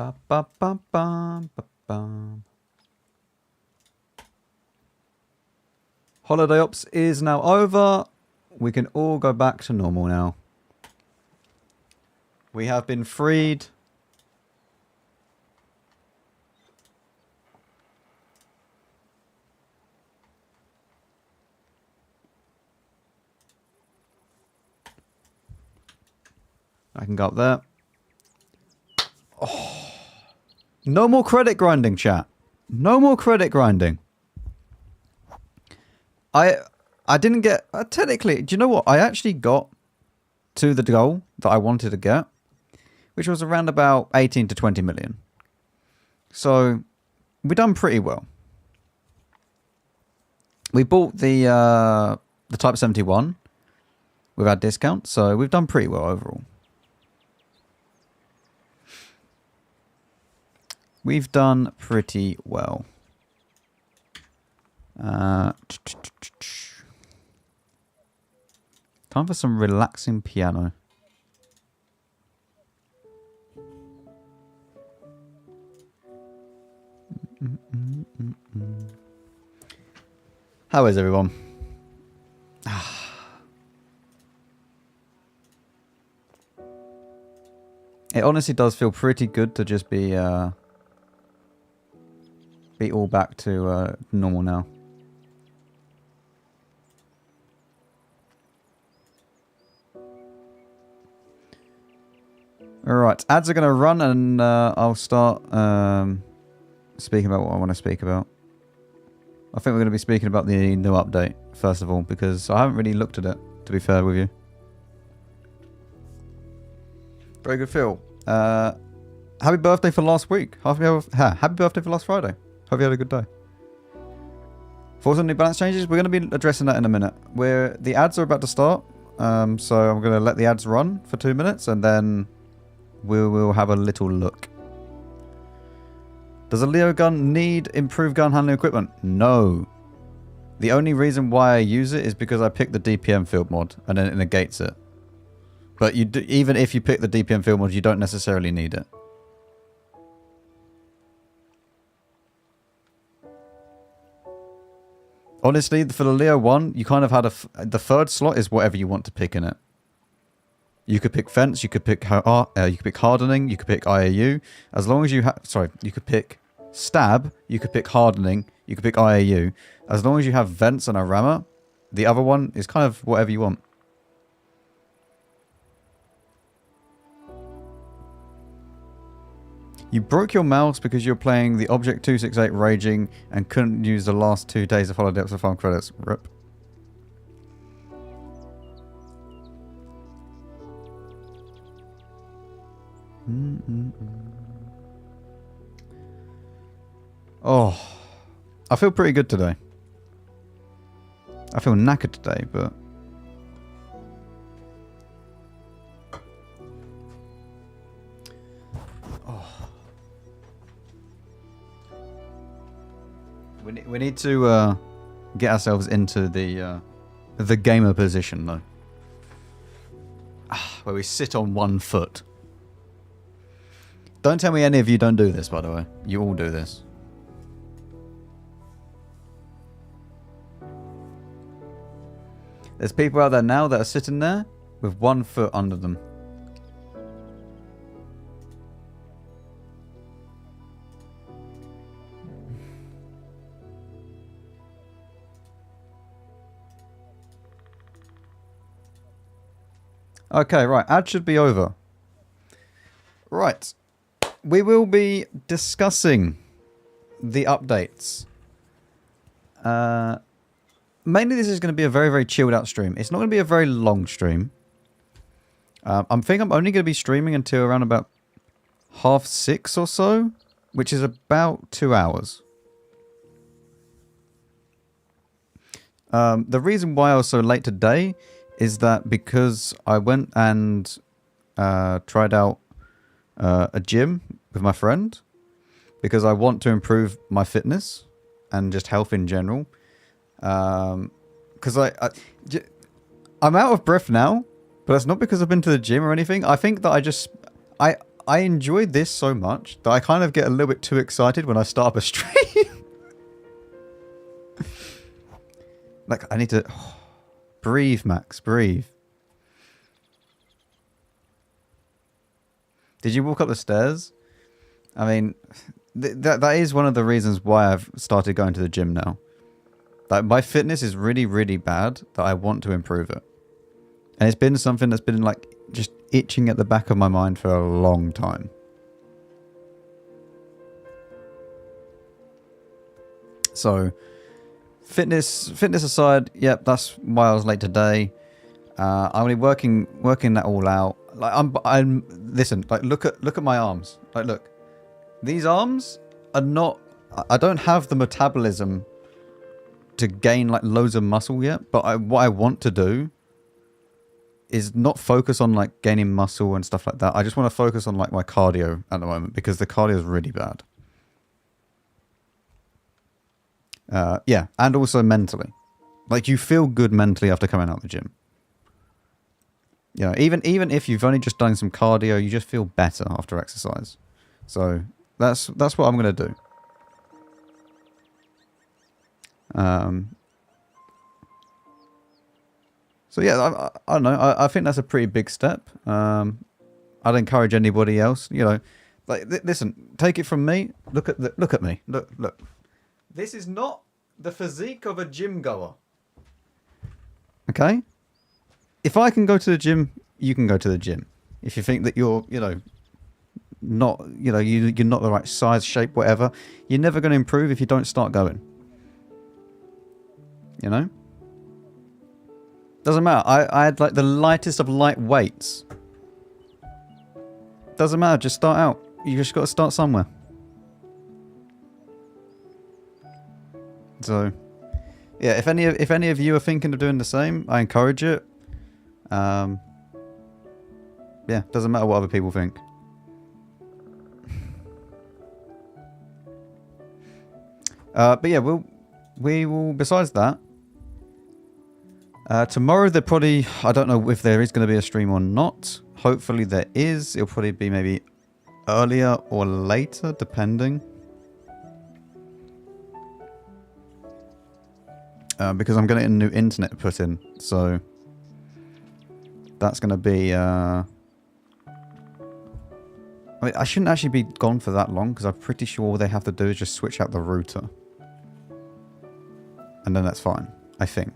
Ba, ba, ba, ba, ba, ba. Holiday Ops is now over. We can all go back to normal now. We have been freed. I can go up there. Oh. No more credit grinding, chat. No more credit grinding. I didn't get... technically, do you know what? I actually got to the goal that I wanted to get, which was around about 18 to 20 million. So, we've done pretty well. We bought the Type 71 with our discount, so we've done pretty well overall. We've done pretty well. Time for some relaxing piano. How is everyone? It honestly does feel pretty good to just be all back to normal now. Alright, ads are going to run and I'll start speaking about what I want to speak about. I think we're going to be speaking about the new update, first of all, because I haven't really looked at it, to be fair with you. Very good, Phil. Happy birthday for last week. Happy birthday for last Friday. Hope you had a good day. Thoughts on new balance changes? We're going to be addressing that in a minute. The ads are about to start, so I'm going to let the ads run for 2 minutes, and then we will have a little look. Does a Leo gun need improved gun handling equipment? No. The only reason why I use it is because I picked the DPM field mod, and then it negates it. But even if you pick the DPM field mod, you don't necessarily need it. Honestly, for the Leo 1, you kind of had the third slot is whatever you want to pick in it. You could pick fence, you could pick hardening, you could pick IAU. As long as you have, you could pick stab, you could pick hardening, you could pick IAU. As long as you have vents and a rammer, the other one is kind of whatever you want. You broke your mouse because you're playing the Object 268 Raging and couldn't use the last 2 days of Holiday Ops for farm credits. RIP. Oh, I feel pretty good today. I feel knackered today, but... We need to get ourselves into the gamer position, though. Where we sit on one foot. Don't tell me any of you don't do this, by the way. You all do this. There's people out there now that are sitting there with 1 foot under them. Okay, right. Ad should be over. Right. We will be discussing the updates. Mainly this is going to be a very, very chilled out stream. It's not going to be a very long stream. I think I'm only going to be streaming until around about 6:30 or so, which is about 2 hours. The reason why I was so late today is that because I went and tried out a gym with my friend because I want to improve my fitness and just health in general. Because I'm out of breath now, but that's not because I've been to the gym or anything. I think that I I enjoy this so much that I kind of get a little bit too excited when I start up a stream. Like, I need to... breathe, Max, breathe. Did you walk up the stairs? I mean, that is one of the reasons why I've started going to the gym now. Like, my fitness is really, really bad that I want to improve it. And it's been something that's been, like, just itching at the back of my mind for a long time. So, fitness aside, yep, that's why I was late today. I'm only working that all out. Like, I'm listen, like, look at my arms. Like, look, these arms are not, I don't have the metabolism to gain like loads of muscle yet, but what I want to do is not focus on like gaining muscle and stuff like that. I just want to focus on like my cardio at the moment because the cardio is really bad. Yeah, and also mentally. Like, you feel good mentally after coming out of the gym. You know, even if you've only just done some cardio, you just feel better after exercise. So that's what I'm gonna do. So yeah, I don't know. I think that's a pretty big step. I'd encourage anybody else. You know, like listen, take it from me. Look at me. Look. This is not the physique of a gym goer. Okay? If I can go to the gym, you can go to the gym. If you think that you're, you know, not, you know, you're not the right size, shape, whatever, you're never going to improve if you don't start going. You know? Doesn't matter. I had like the lightest of light weights. Doesn't matter. Just start out. You just got to start somewhere. So, yeah, if any of you are thinking of doing the same, I encourage it. Yeah, doesn't matter what other people think. But yeah, we will. Besides that, tomorrow there probably, I don't know if there is going to be a stream or not. Hopefully there is. It'll probably be maybe earlier or later, depending. Because I'm getting a new internet put in, so that's going to be... I mean, I shouldn't actually be gone for that long, because I'm pretty sure all they have to do is just switch out the router. And then that's fine, I think.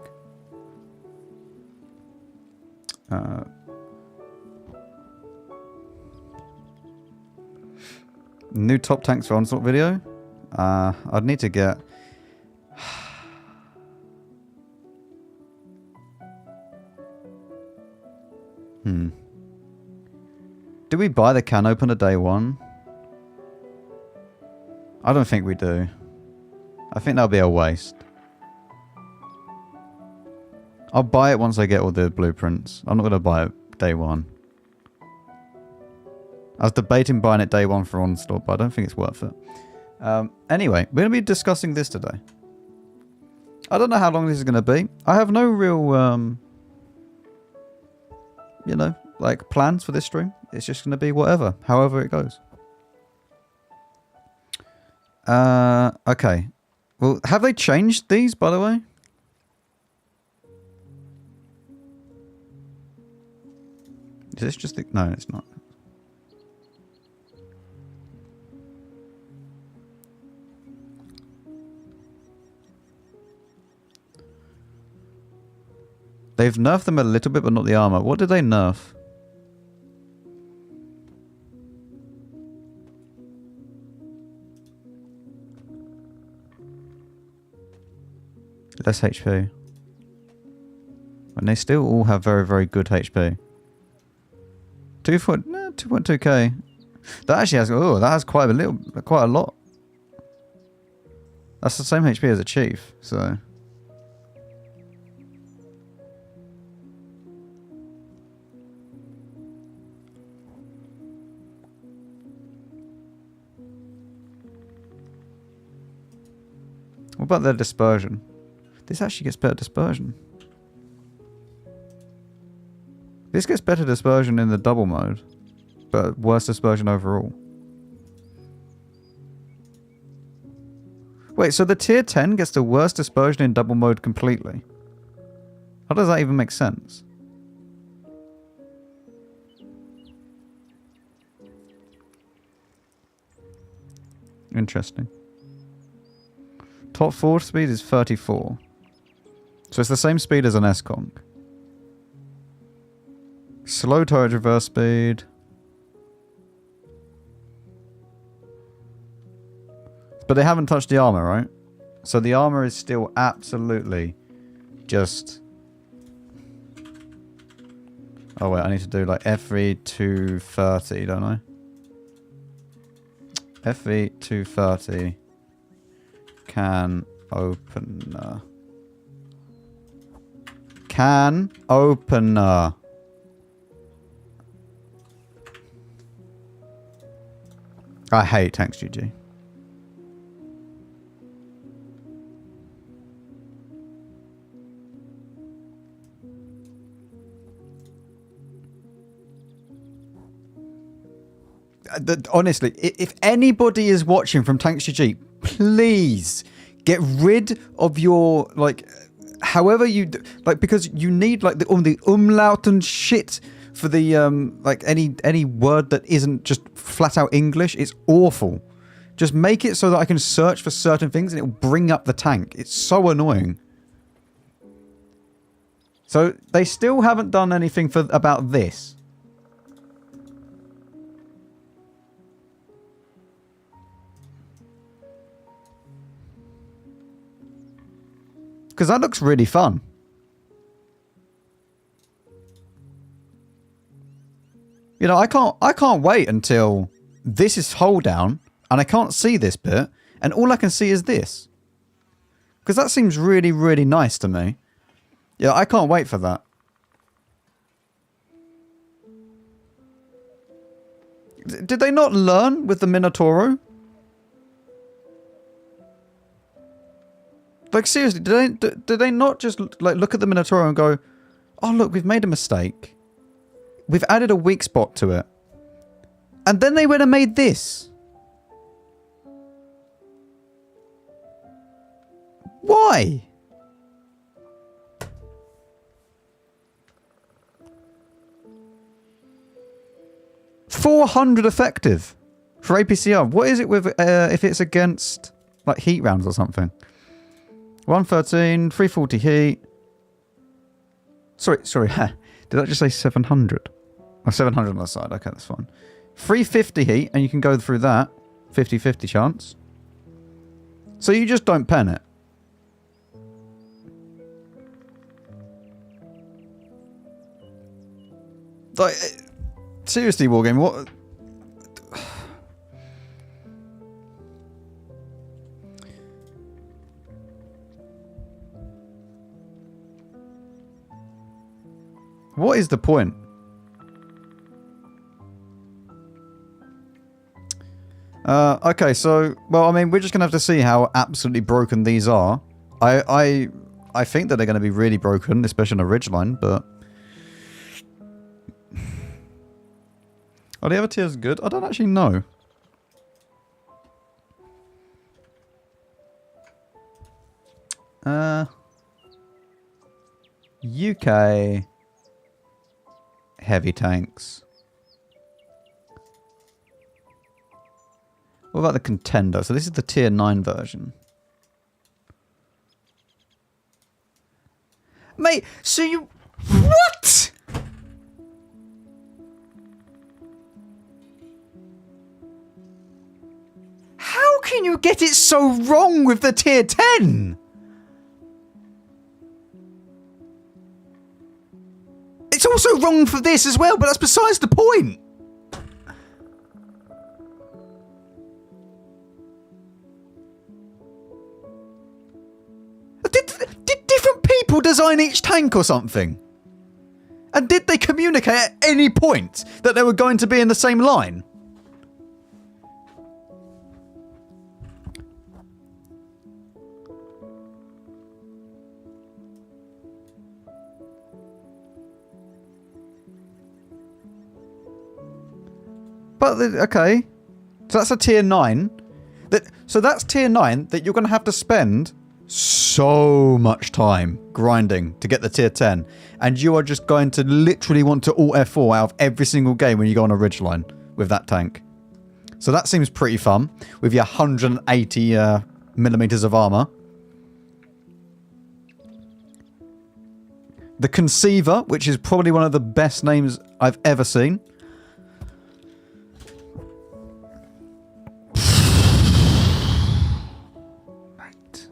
New top tanks for Onslaught video? I'd need to get... Do we buy the can opener day one? I don't think we do. I think that'll be a waste. I'll buy it once I get all the blueprints. I'm not going to buy it day one. I was debating buying it day one for Onslaught, but I don't think it's worth it. Anyway, we're going to be discussing this today. I don't know how long this is going to be. I have no real... you know, like plans for this stream. It's just going to be whatever, however it goes. Okay. Well, have they changed these, by the way? Is this just the... No, it's not. They've nerfed them a little bit, but not the armor. What did they nerf? Less HP. And they still all have very, very good HP. 2.2k. That actually has... Oh, that has quite a lot. That's the same HP as a chief, so... What about their dispersion? This actually gets better dispersion. This gets better dispersion in the double mode. worst dispersion overall. Wait, so the tier 10 gets the worst dispersion in double mode completely? How does that even make sense? Interesting. Top forward speed is 34. So it's the same speed as an S-Conk. Slow turret reverse speed. But they haven't touched the armor, right? So the armor is still absolutely just... Oh wait, I need to do like FV 230, don't I? FV 230 can opener. Can opener. I hate tanks GG. Honestly, if anybody is watching from Tanks GG, please get rid of your, like, however you do, like, because you need like the umlaut and shit for the like any word that isn't just flat out English. It's awful. Just make it so that I can search for certain things and it will bring up the tank. It's so annoying. So they still haven't done anything about this. Because that looks really fun. You know, I can't wait until this is hold down and I can't see this bit and all I can see is this. Because that seems really, really nice to me. Yeah, I can't wait for that. Did they not learn with the Minotauro? Like, seriously, did they not just like look at the Minotauro and go, oh, look, we've made a mistake. We've added a weak spot to it. And then they went and made this. Why? $400 effective for APCR. What is it with if it's against like heat rounds or something? 113, 340 heat. Sorry. Did I just say 700? Oh, 700 on the side. Okay, that's fine. 350 heat, and you can go through that. 50-50 chance. So you just don't pen it. Like, seriously, Wargame, what... What is the point? Okay, so, well, I mean, we're just going to have to see how absolutely broken these are. I think that they're going to be really broken, especially on a ridgeline, but... Are the other tiers good? I don't actually know. UK... Heavy tanks. What about the contender? So this is the tier 9 version. Mate, so you... What? How can you get it so wrong with the tier 10? It's also wrong for this as well, but that's besides the point. Did different people design each tank or something? And did they communicate at any point that they were going to be in the same line? Okay. So that's a tier 9. So that's tier 9 that you're going to have to spend so much time grinding to get the tier 10. And you are just going to literally want to alt F4 out of every single game when you go on a ridgeline with that tank. So that seems pretty fun with your 180 millimeters of armor. The Conceiver, which is probably one of the best names I've ever seen. Right.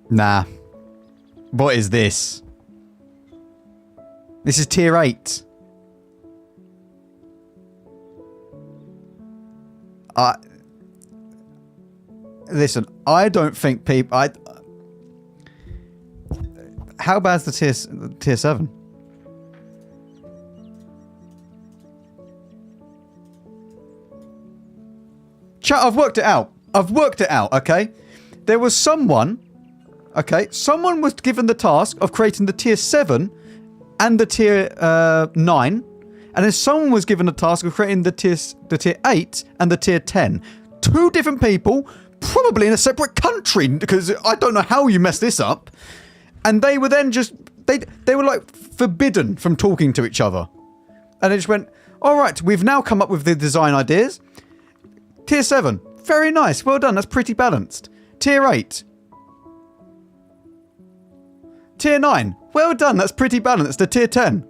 Nah. What is this? This is tier 8. Listen, I don't think people... How bad's the tier 7? Chat, I've worked it out. I've worked it out, okay? There was someone... Okay, someone was given the task of creating the tier 7 and the tier 9. And then someone was given the task of creating the tier 8 and the tier 10. 2 different people, probably in a separate country, because I don't know how you messed this up. And they were then just... They were like forbidden from talking to each other. And they just went, alright, we've now come up with the design ideas. Tier 7, very nice, well done, that's pretty balanced. Tier 8. Tier 9, well done, that's pretty balanced. The tier 10.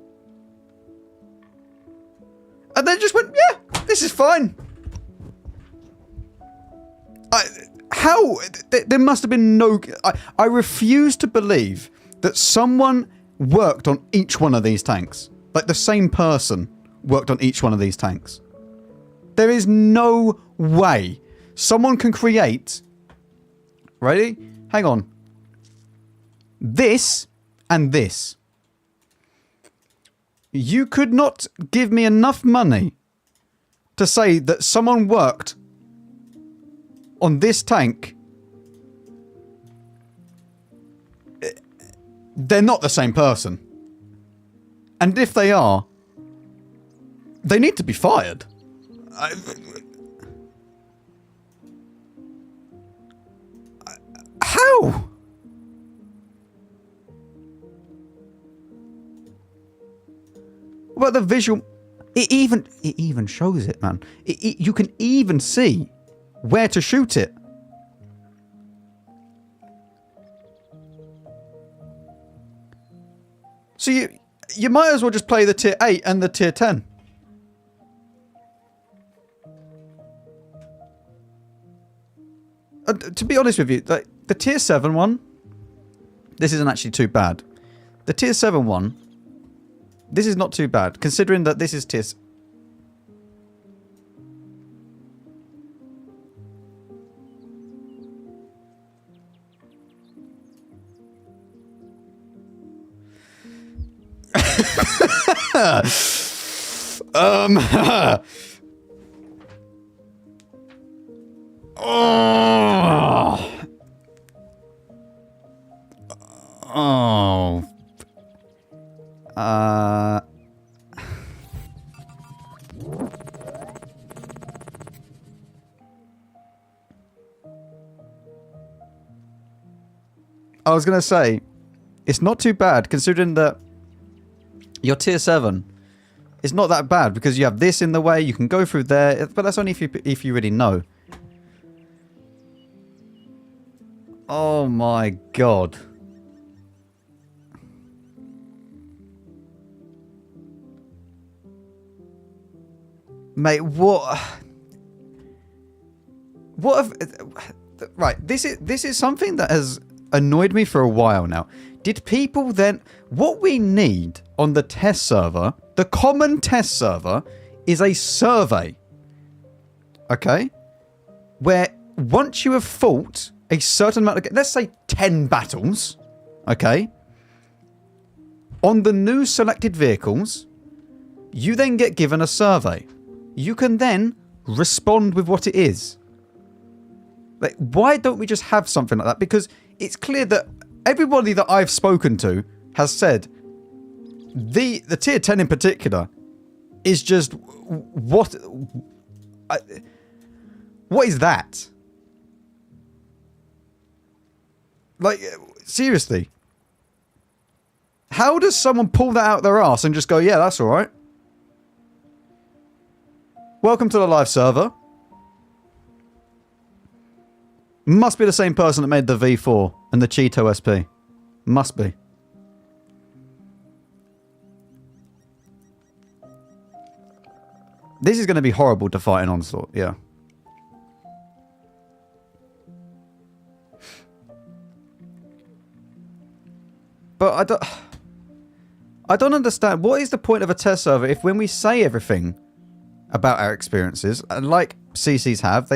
And then just went, yeah, this is fine. How? There must have been no... I refuse to believe that someone worked on each one of these tanks. Like the same person worked on each one of these tanks. There is no way someone can create... Ready? Hang on. This and this. You could not give me enough money to say that someone worked on this tank. They're not the same person. And if they are, they need to be fired. How? Well, the visual... It even shows it, man. You can even see where to shoot it. So you might as well just play the tier 8 and the tier 10. To be honest with you, the tier 7 one, this isn't actually too bad. The tier 7 one, this is not too bad, considering that this is tier... I was going to say, it's not too bad, considering that your tier 7 is not that bad, because you have this in the way, you can go through there, but that's only if you really know. Oh my god. Mate, what... What if... Right, this is something that has annoyed me for a while now. Did people then... What we need on the test server, the common test server, is a survey. Okay? Where once you have fought a certain amount of... Let's say 10 battles. Okay? On the new selected vehicles, you then get given a survey. You can then respond with what it is. Like, why don't we just have something like that? Because it's clear that everybody that I've spoken to has said the tier 10 in particular is just what is that? Like, seriously. How does someone pull that out their ass and just go, yeah, that's alright? Welcome to the live server. Must be the same person that made the V4 and the Cheeto SP. Must be. This is going to be horrible to fight in Onslaught, yeah. But I don't understand. What is the point of a test server if when we say everything about our experiences, and like CCs have,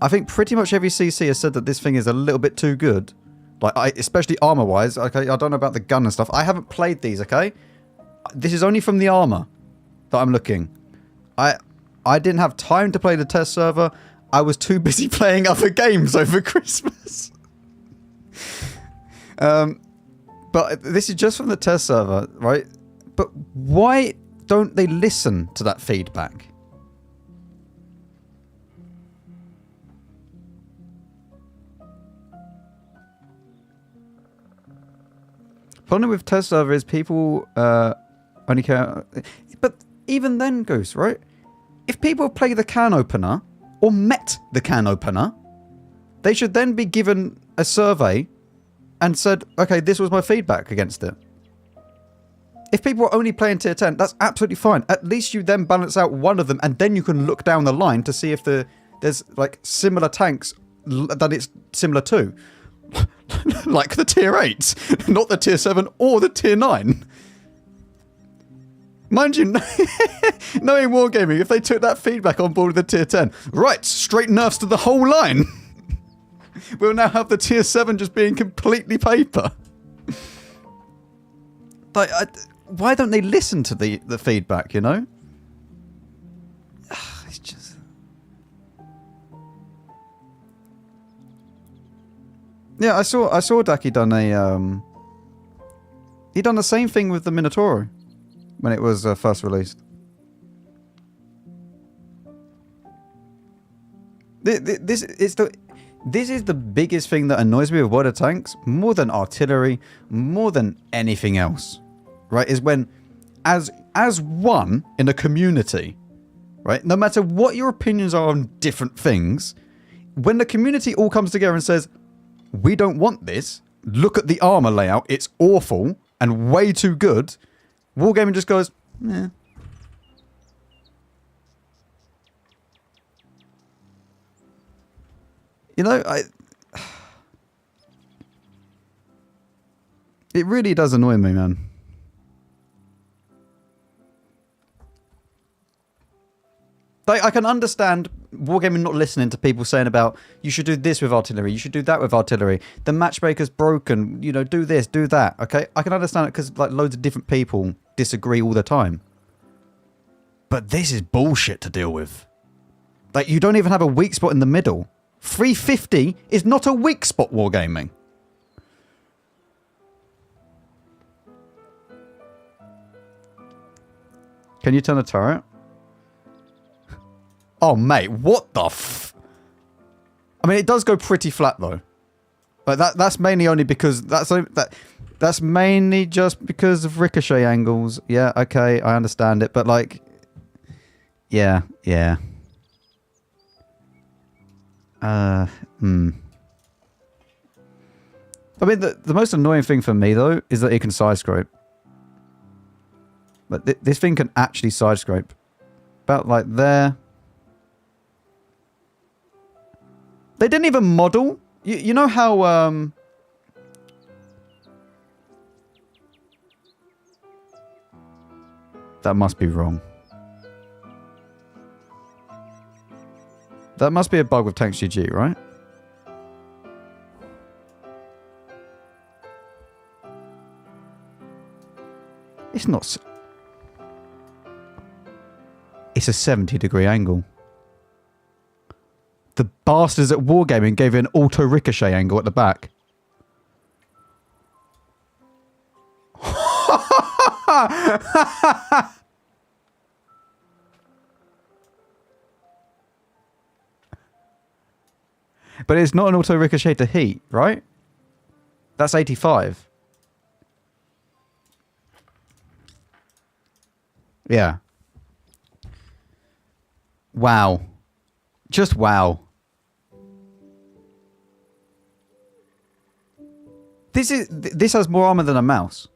I think pretty much every CC has said that this thing is a little bit too good. Like, especially armor-wise. Okay, I don't know about the gun and stuff. I haven't played these, okay? This is only from the armor that I'm looking. I didn't have time to play the test server. I was too busy playing other games over Christmas. But this is just from the test server, right? But why don't they listen to that feedback? Problem with test server is people only care... But even then, Goose, right? If people play the can opener, or met the can opener, they should then be given a survey and said, okay, this was my feedback against it. If people are only playing tier 10, that's absolutely fine. At least you then balance out one of them, and then you can look down the line to see if there's like similar tanks that it's similar to. Like the tier 8s, not the tier 7 or the tier 9. Mind you, knowing Wargaming, if they took that feedback on board with the tier 10, right, straight nerfs to the whole line. We'll now have the tier 7 just being completely paper. Like, why don't they listen to the feedback, you know? It's just... Yeah, I saw Daki done a... he done the same thing with the Minotauro when it was first released. This is the biggest thing that annoys me with water tanks, more than artillery, more than anything else, right? Is when, as one in a community, right? No matter what your opinions are on different things, when the community all comes together and says, we don't want this, look at the armor layout, it's awful and way too good, Wargaming just goes, eh. You know, it really does annoy me, man. Like, I can understand Wargaming not listening to people saying about, you should do this with artillery, you should do that with artillery, the matchmaker's broken, you know, do this, do that, okay? I can understand it because, like, loads of different people disagree all the time. But this is bullshit to deal with. Like, you don't even have a weak spot in the middle. 350 is not a weak spot, Wargaming. Can you turn the turret? Oh, mate, what the f... I mean, it does go pretty flat, though. But that's mainly only because... That's mainly just because of ricochet angles. Yeah, okay, I understand it. But, like... Yeah. I mean, the most annoying thing for me, though, is that it can side-scrape. But this thing can actually side-scrape. About, like, there... They didn't even model. You know how, that must be wrong. That must be a bug with Tanks GG, right? It's not... It's a 70-degree angle. The bastards at Wargaming gave it an auto ricochet angle at the back. But it's not an auto ricochet to heat, right? That's 85. Yeah. Wow. Just wow. This has more armor than a mouse.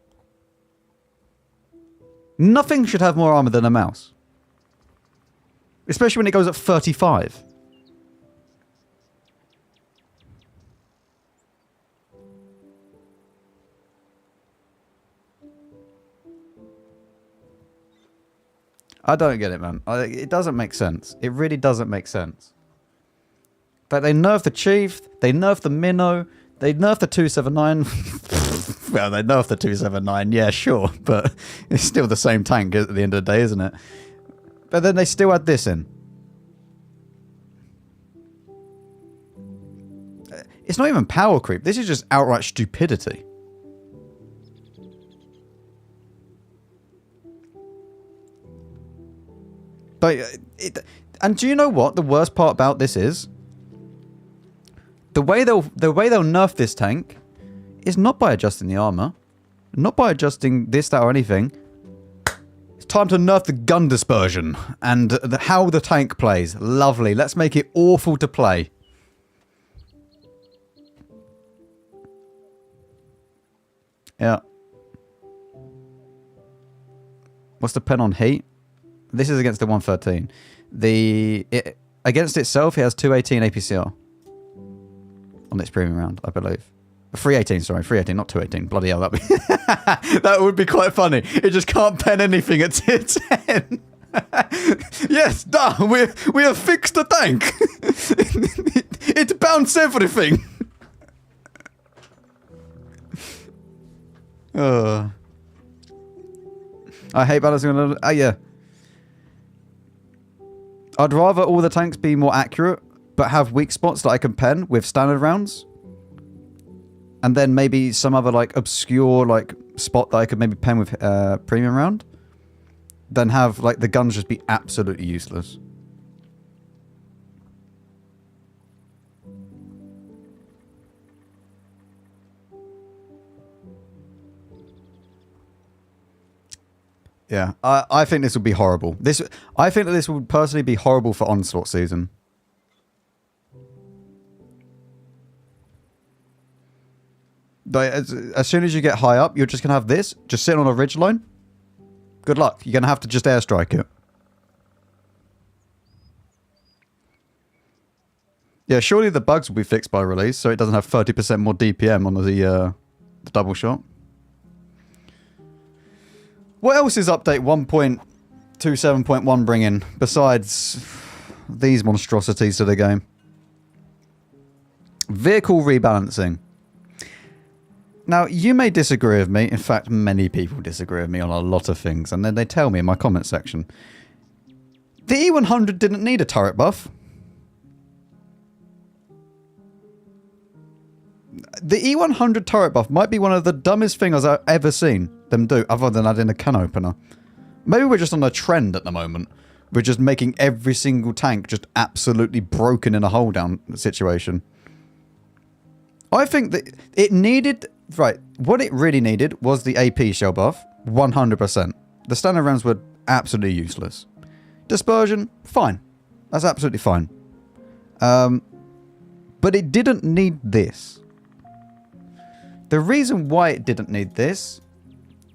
Nothing should have more armor than a mouse. Especially when it goes at 35. I don't get it, man. It doesn't make sense. It really doesn't make sense. But they nerfed the Chief, they nerfed the Minnow, they nerfed the 279. Well, they nerfed the 279, yeah, sure. But it's still the same tank at the end of the day, isn't it? But then they still add this in. It's not even power creep. This is just outright stupidity. But and do you know what the worst part about this is? The way they'll nerf this tank is not by adjusting the armor, not by adjusting this, that, or anything. It's time to nerf the gun dispersion and how the tank plays. Lovely. Let's make it awful to play. Yeah. What's the pen on heat? This is against the 113. Against itself, it has 218 APCR. On its premium round, I believe. 318, sorry. 318, not 218. Bloody hell, that would be quite funny. It just can't pen anything at 10. Yes, done. We have fixed the tank. It bounced everything. I hate balancing. Yeah. I'd rather all the tanks be more accurate, but have weak spots that I can pen with standard rounds. And then maybe some other like obscure like spot that I could maybe pen with premium round. Then have like the guns just be absolutely useless. Yeah, I think this would be horrible. I think that this would personally be horrible for Onslaught season. But as soon as you get high up, you're just going to have this, just sitting on a ridgeline. Good luck. You're going to have to just airstrike it. Yeah, surely the bugs will be fixed by release, so it doesn't have 30% more DPM on the double shot. What else is update 1.27.1 bringing besides these monstrosities to the game? Vehicle rebalancing. Now, you may disagree with me. In fact, many people disagree with me on a lot of things, and then they tell me in my comment section. The E100 didn't need a turret buff. The E100 turret buff might be one of the dumbest things I've ever seen them do, other than adding a can opener. Maybe we're just on a trend at the moment. We're just making every single tank just absolutely broken in a hold down situation. I think that it needed... Right, what it really needed was the AP shell buff, 100%. The standard rounds were absolutely useless. Dispersion, fine. That's absolutely fine. But it didn't need this. The reason why it didn't need this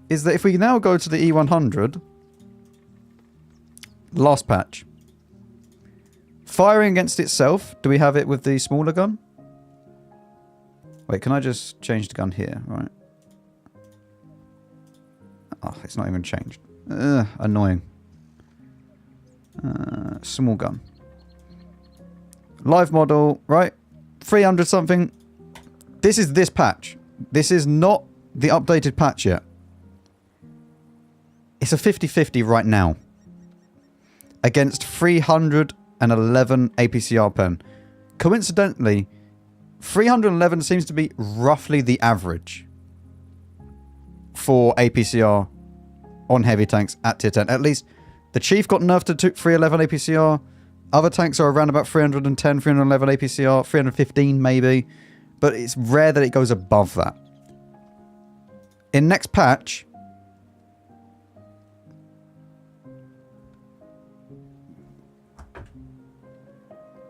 is that if we now go to the E100, last patch, firing against itself, do we have it with the smaller gun? Wait, can I just change the gun here? Right. Oh, it's not even changed. Annoying. Small gun. Live model, right? 300 something. This is this patch. This is not the updated patch yet. It's a 50-50 right now. Against 311 APCR pen. coincidentally, 311 seems to be roughly the average for APCR on heavy tanks at tier 10. At least the Chief got nerfed to 311 APCR. Other tanks are around about 310, 311 APCR, 315 maybe. But it's rare that it goes above that. In next patch,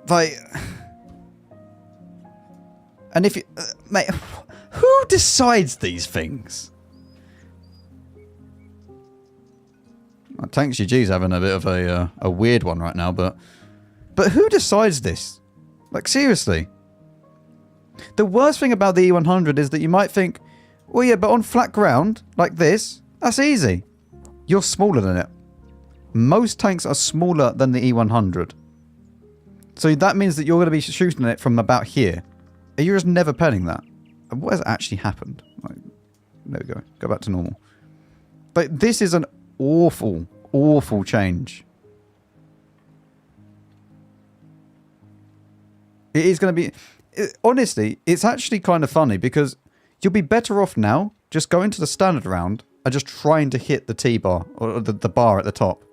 like, and if you, mate, who decides these things? Well, Tanks GG's having a bit of a weird one right now, but who decides this? Like, seriously. The worst thing about the E100 is that you might think, well, yeah, but on flat ground, like this, that's easy. You're smaller than it. Most tanks are smaller than the E100. So that means that you're going to be shooting it from about here. And you're just never penning that. What has actually happened? Like, there we go. Go back to normal. But this is an awful, awful change. It is going to be... honestly, it's actually kind of funny because you'll be better off now just going to the standard round and just trying to hit the T-bar or the bar at the top.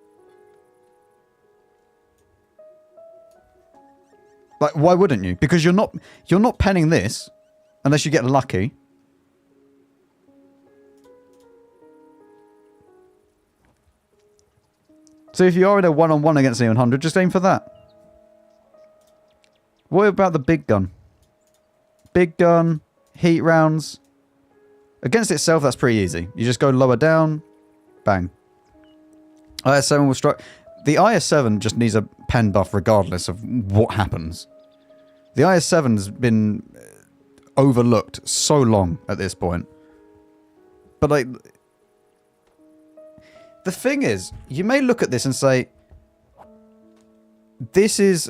Like, why wouldn't you? Because you're not penning this unless you get lucky. So if you are in a one-on-one against the 100, just aim for that. What about the big gun? Big gun, heat rounds. Against itself, that's pretty easy. You just go lower down, bang. IS-7 will strike. The IS-7 just needs a pen buff regardless of what happens. The IS-7's been overlooked so long at this point. But like, the thing is, you may look at this and say, this is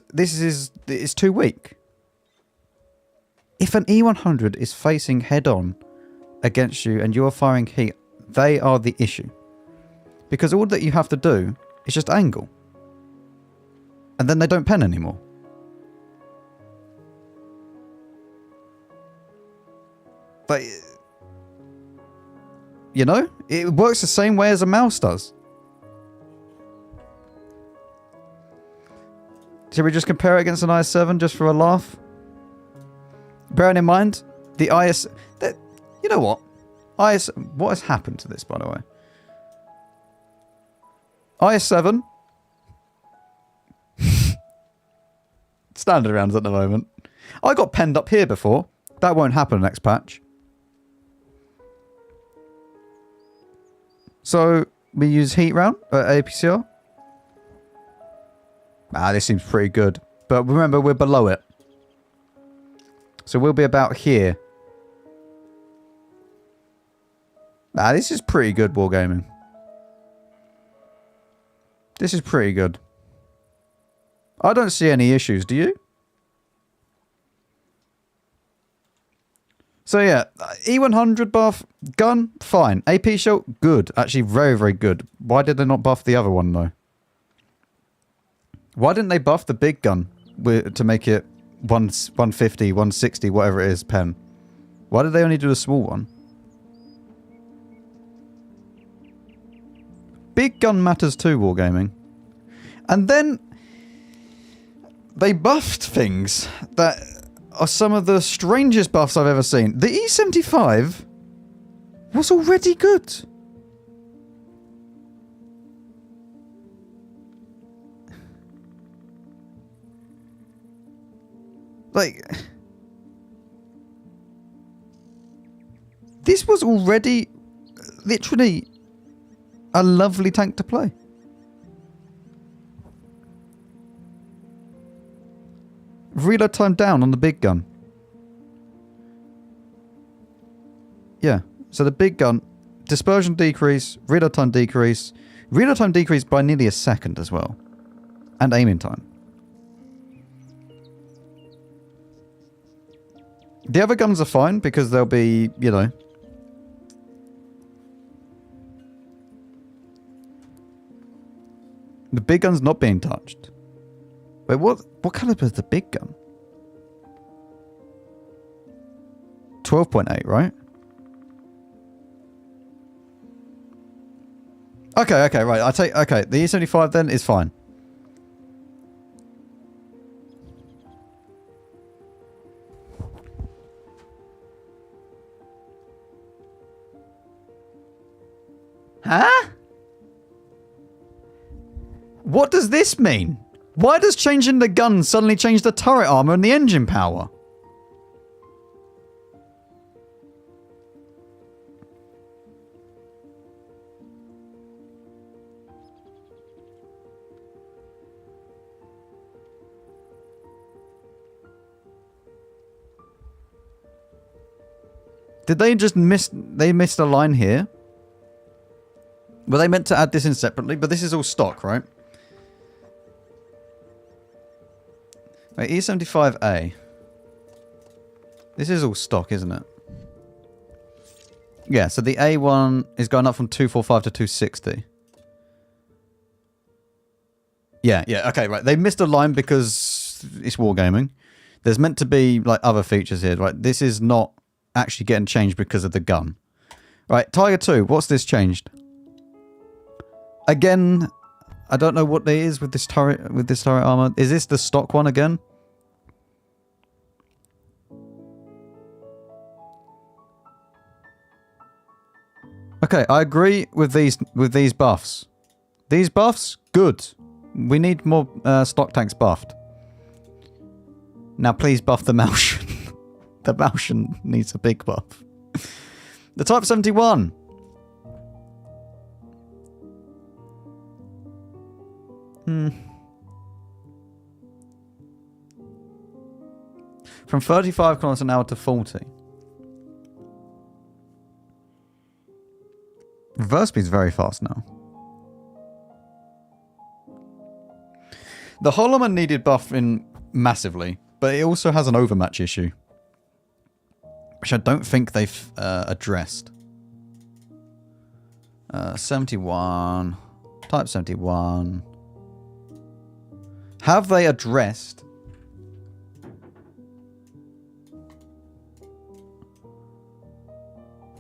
too weak. If an E100 is facing head-on against you and you're firing heat, they are the issue. Because all that you have to do is just angle. And then they don't pen anymore. But, you know, it works the same way as a mouse does. Should we just compare it against an IS-7 just for a laugh? Bearing in mind, the IS... you know what? What has happened to this, by the way? IS-7. Standard rounds at the moment. I got penned up here before. That won't happen next patch. So, we use heat round at APCR. Ah, this seems pretty good. But remember, we're below it. So we'll be about here. Ah, this is pretty good, Wargaming. This is pretty good. I don't see any issues, do you? So yeah, E100 buff, gun, fine. AP shot, good. Actually, very, very good. Why did they not buff the other one, though? Why didn't they buff the big gun to make it 150, 160, whatever it is, pen? Why did they only do a small one? Big gun matters too, Wargaming. And then they buffed things that are some of the strangest buffs I've ever seen. The E75 was already good. Like, this was already literally a lovely tank to play. Reload time down on the big gun. Yeah, so the big gun, dispersion decrease, reload time decrease. Reload time decreased by nearly a second as well. And aiming time. The other guns are fine because they'll be, you know... The big gun's not being touched. Wait, what caliber is the big gun? 12.8, right? Okay, right. Okay, the E75 then is fine. Huh? What does this mean? Why does changing the gun suddenly change the turret armor and the engine power? Did they just miss... They missed a line here? Were they meant to add this in separately? But this is all stock, right? Wait, E75A. This is all stock, isn't it? Yeah, so the A1 is going up from 245 to 260. Yeah, okay, right. They missed a line because it's wargaming. There's meant to be, like, other features here, right? This is not actually getting changed because of the gun. Right, Tiger 2, what's this changed? Again, I don't know what there is with this turret armor. Is this the stock one again? Okay, I agree with these buffs. These buffs, good. We need more stock tanks buffed. Now please buff the Malshan. The Malshan needs a big buff. The Type 71. From 35 kilometers an hour to 40. Reverse speed's very fast now. The Holloman needed buffing massively, but it also has an overmatch issue, which I don't think they've addressed. 71. Type 71. Have they addressed...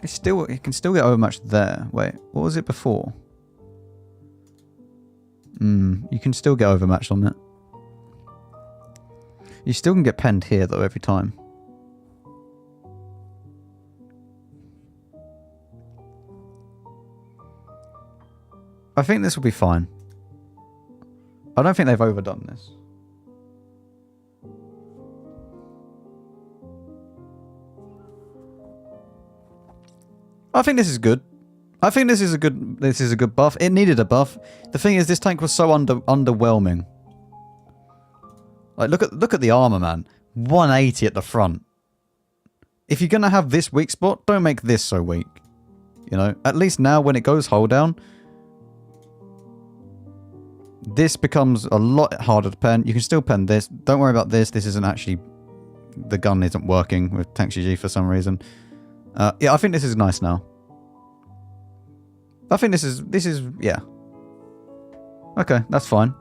It can still get overmatched there. Wait, what was it before? You can still get overmatched on it. You still can get penned here, though, every time. I think this will be fine. I don't think they've overdone this. I think this is good. I think this is a good buff. It needed a buff. The thing is, this tank was so underwhelming. Like, look at the armor, man. 180 at the front. If you're gonna have this weak spot, don't make this so weak. You know, at least now when it goes hold down, this becomes a lot harder to pen. You can still pen this. Don't worry about this. This isn't actually... The gun isn't working with Tank GG for some reason. Yeah, I think this is nice now. I think this is... Yeah. Okay, that's fine.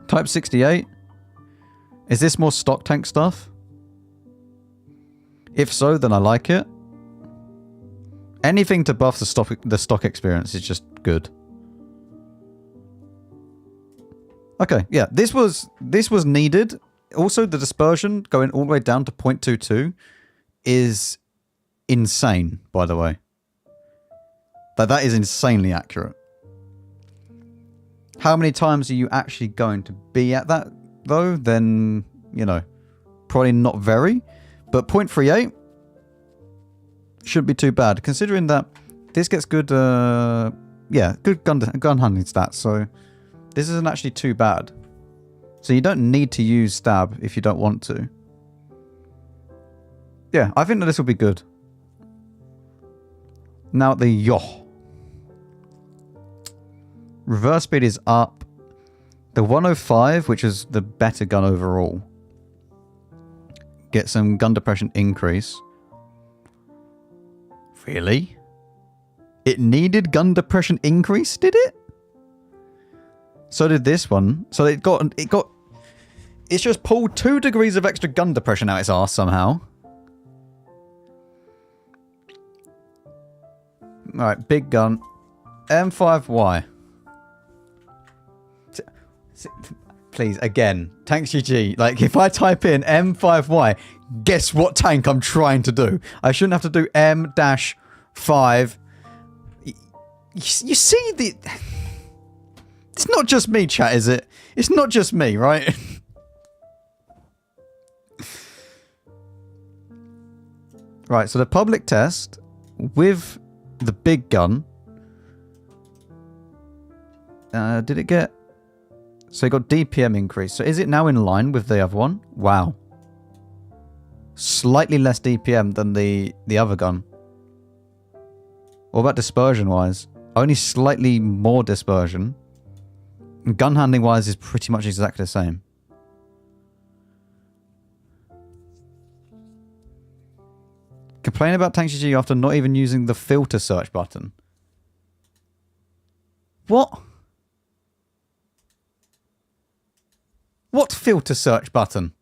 Type 68. Is this more stock tank stuff? If so, then I like it. Anything to buff the stock experience is just good. Okay, yeah, this was needed. Also, the dispersion going all the way down to 0.22 is insane, by the way. That is insanely accurate. How many times are you actually going to be at that, though? Then, you know, probably not very. But 0.38 shouldn't be too bad, considering that this gets good, yeah, good gun hunting stats, so... This isn't actually too bad. So you don't need to use stab if you don't want to. Yeah, I think that this will be good. Now the Yoh. Reverse speed is up. The 105, which is the better gun overall, gets some gun depression increase. Really? It needed gun depression increase, did it? So did this one. So it's just pulled 2 degrees of extra gun depression out its arse somehow. Alright, big gun. M5Y. Please, again, tanks GG. Like, if I type in M5Y, guess what tank I'm trying to do? I shouldn't have to do M-5. You see the... It's not just me, chat, is it? It's not just me, right? Right, so the public test with the big gun. Did it get... So it got DPM increase. So is it now in line with the other one? Wow. Slightly less DPM than the other gun. What about dispersion-wise? Only slightly more dispersion. Gun handling-wise is pretty much exactly the same. Complain about Tank GG after not even using the filter search button. What? What filter search button?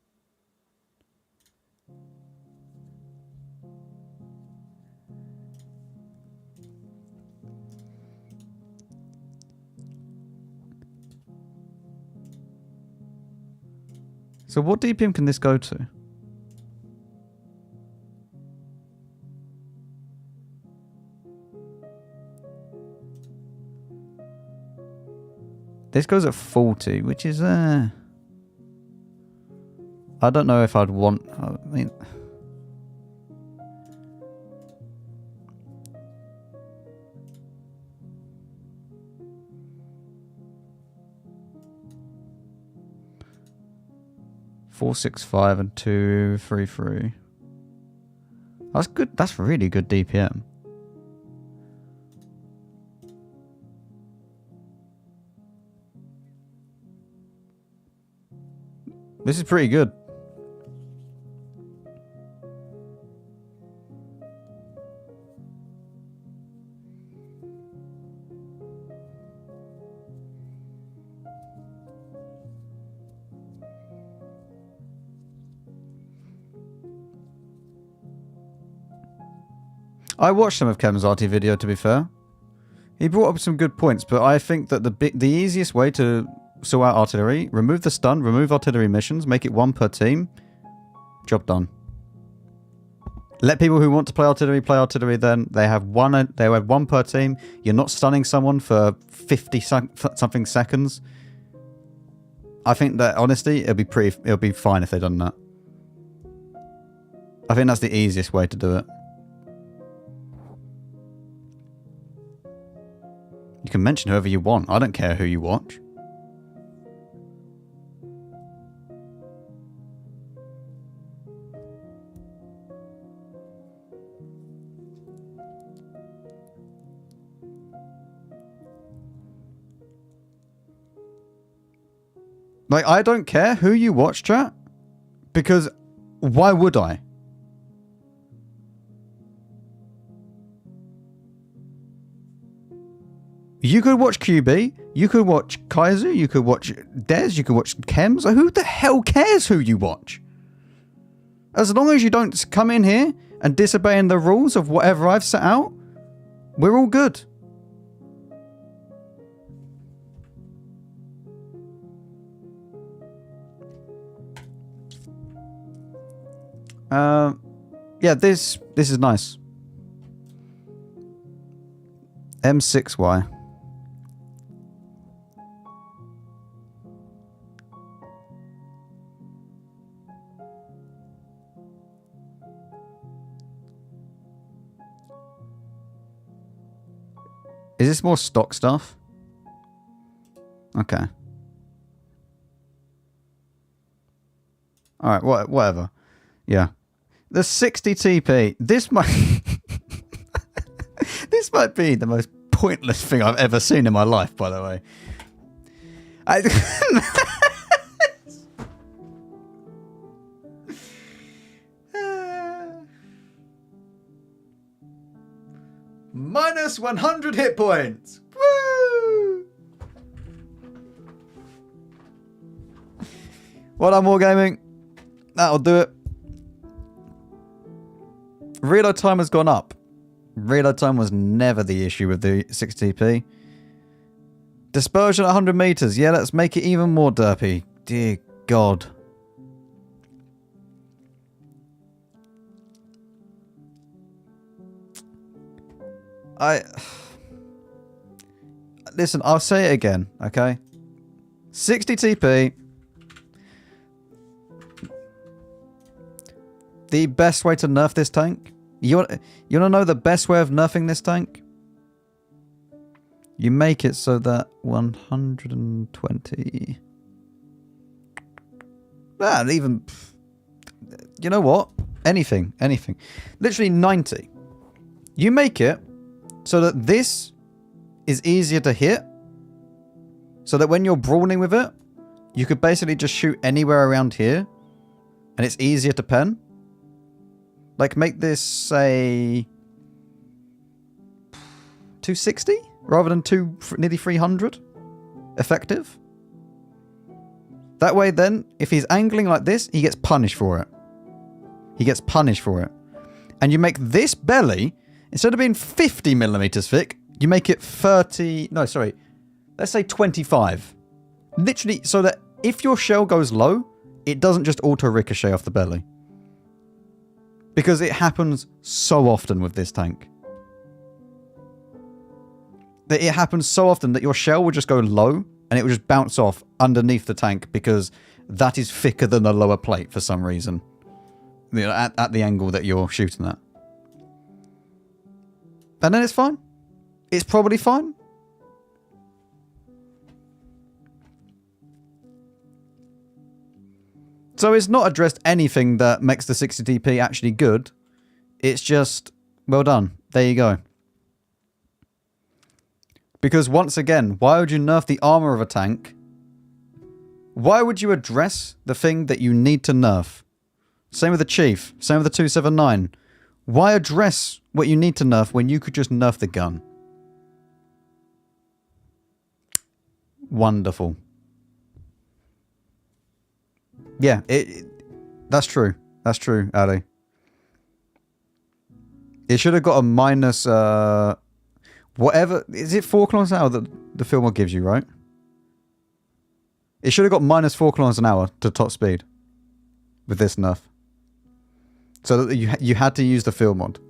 So what DPM can this go to? This goes at 40, which is I don't know if I'd want... I mean... .465 and 233. That's good. That's really good DPM. This is pretty good. I watched some of Kevin's RT video, to be fair. He brought up some good points, but I think that the easiest way to sort out artillery, remove the stun, remove artillery missions, make it one per team. Job done. Let people who want to play artillery then. They have one per team. You're not stunning someone for 50 something seconds. I think that, honestly, it'll be fine if they've done that. I think that's the easiest way to do it. You can mention whoever you want. I don't care who you watch. Like, I don't care who you watch, chat. Because why would I? You could watch QB, you could watch Kaiser, you could watch Dez, you could watch Chems. Like, who the hell cares who you watch? As long as you don't come in here and disobeying the rules of whatever I've set out, we're all good. Yeah, this is nice. M6Y. Is this more stock stuff? Okay. Alright, whatever. Yeah. The 60 TP. This might... this might be the most pointless thing I've ever seen in my life, by the way. Minus 100 hit points. Woo! Well done, Wargaming. That'll do it. Reload time has gone up. Reload time was never the issue with the 60p. Dispersion at 100 meters. Yeah, let's make it even more derpy. Dear God. Listen, I'll say it again, okay? 60 TP. The best way to nerf this tank? You want to know the best way of nerfing this tank? You make it so that 120... even... You know what? Anything. Literally 90. You make it so that this is easier to hit. So that when you're brawling with it, you could basically just shoot anywhere around here. And it's easier to pen. Like, make this, say... 260? Rather than nearly 300? Effective? That way then, if he's angling like this, he gets punished for it. And you make this belly, instead of being 50 millimeters thick, you make it 30... No, sorry. Let's say 25. Literally, so that if your shell goes low, it doesn't just auto-ricochet off the belly. Because it happens so often with this tank. That it happens so often that your shell will just go low and it will just bounce off underneath the tank because that is thicker than the lower plate for some reason. You know, at the angle that you're shooting at. And then it's fine. It's probably fine. So it's not addressed anything that makes the 60 DP actually good. It's just, well done. There you go. Because once again, why would you nerf the armor of a tank? Why would you address the thing that you need to nerf? Same with the Chief. Same with the 279. Why address what you need to nerf when you could just nerf the gun? Wonderful. Yeah, that's true. That's true, Ali. It should have got a minus... whatever... Is it 4 kilometers an hour that the film mod gives you, right? It should have got minus 4 kilometers an hour to top speed. With this nerf. So that you had to use the film mod.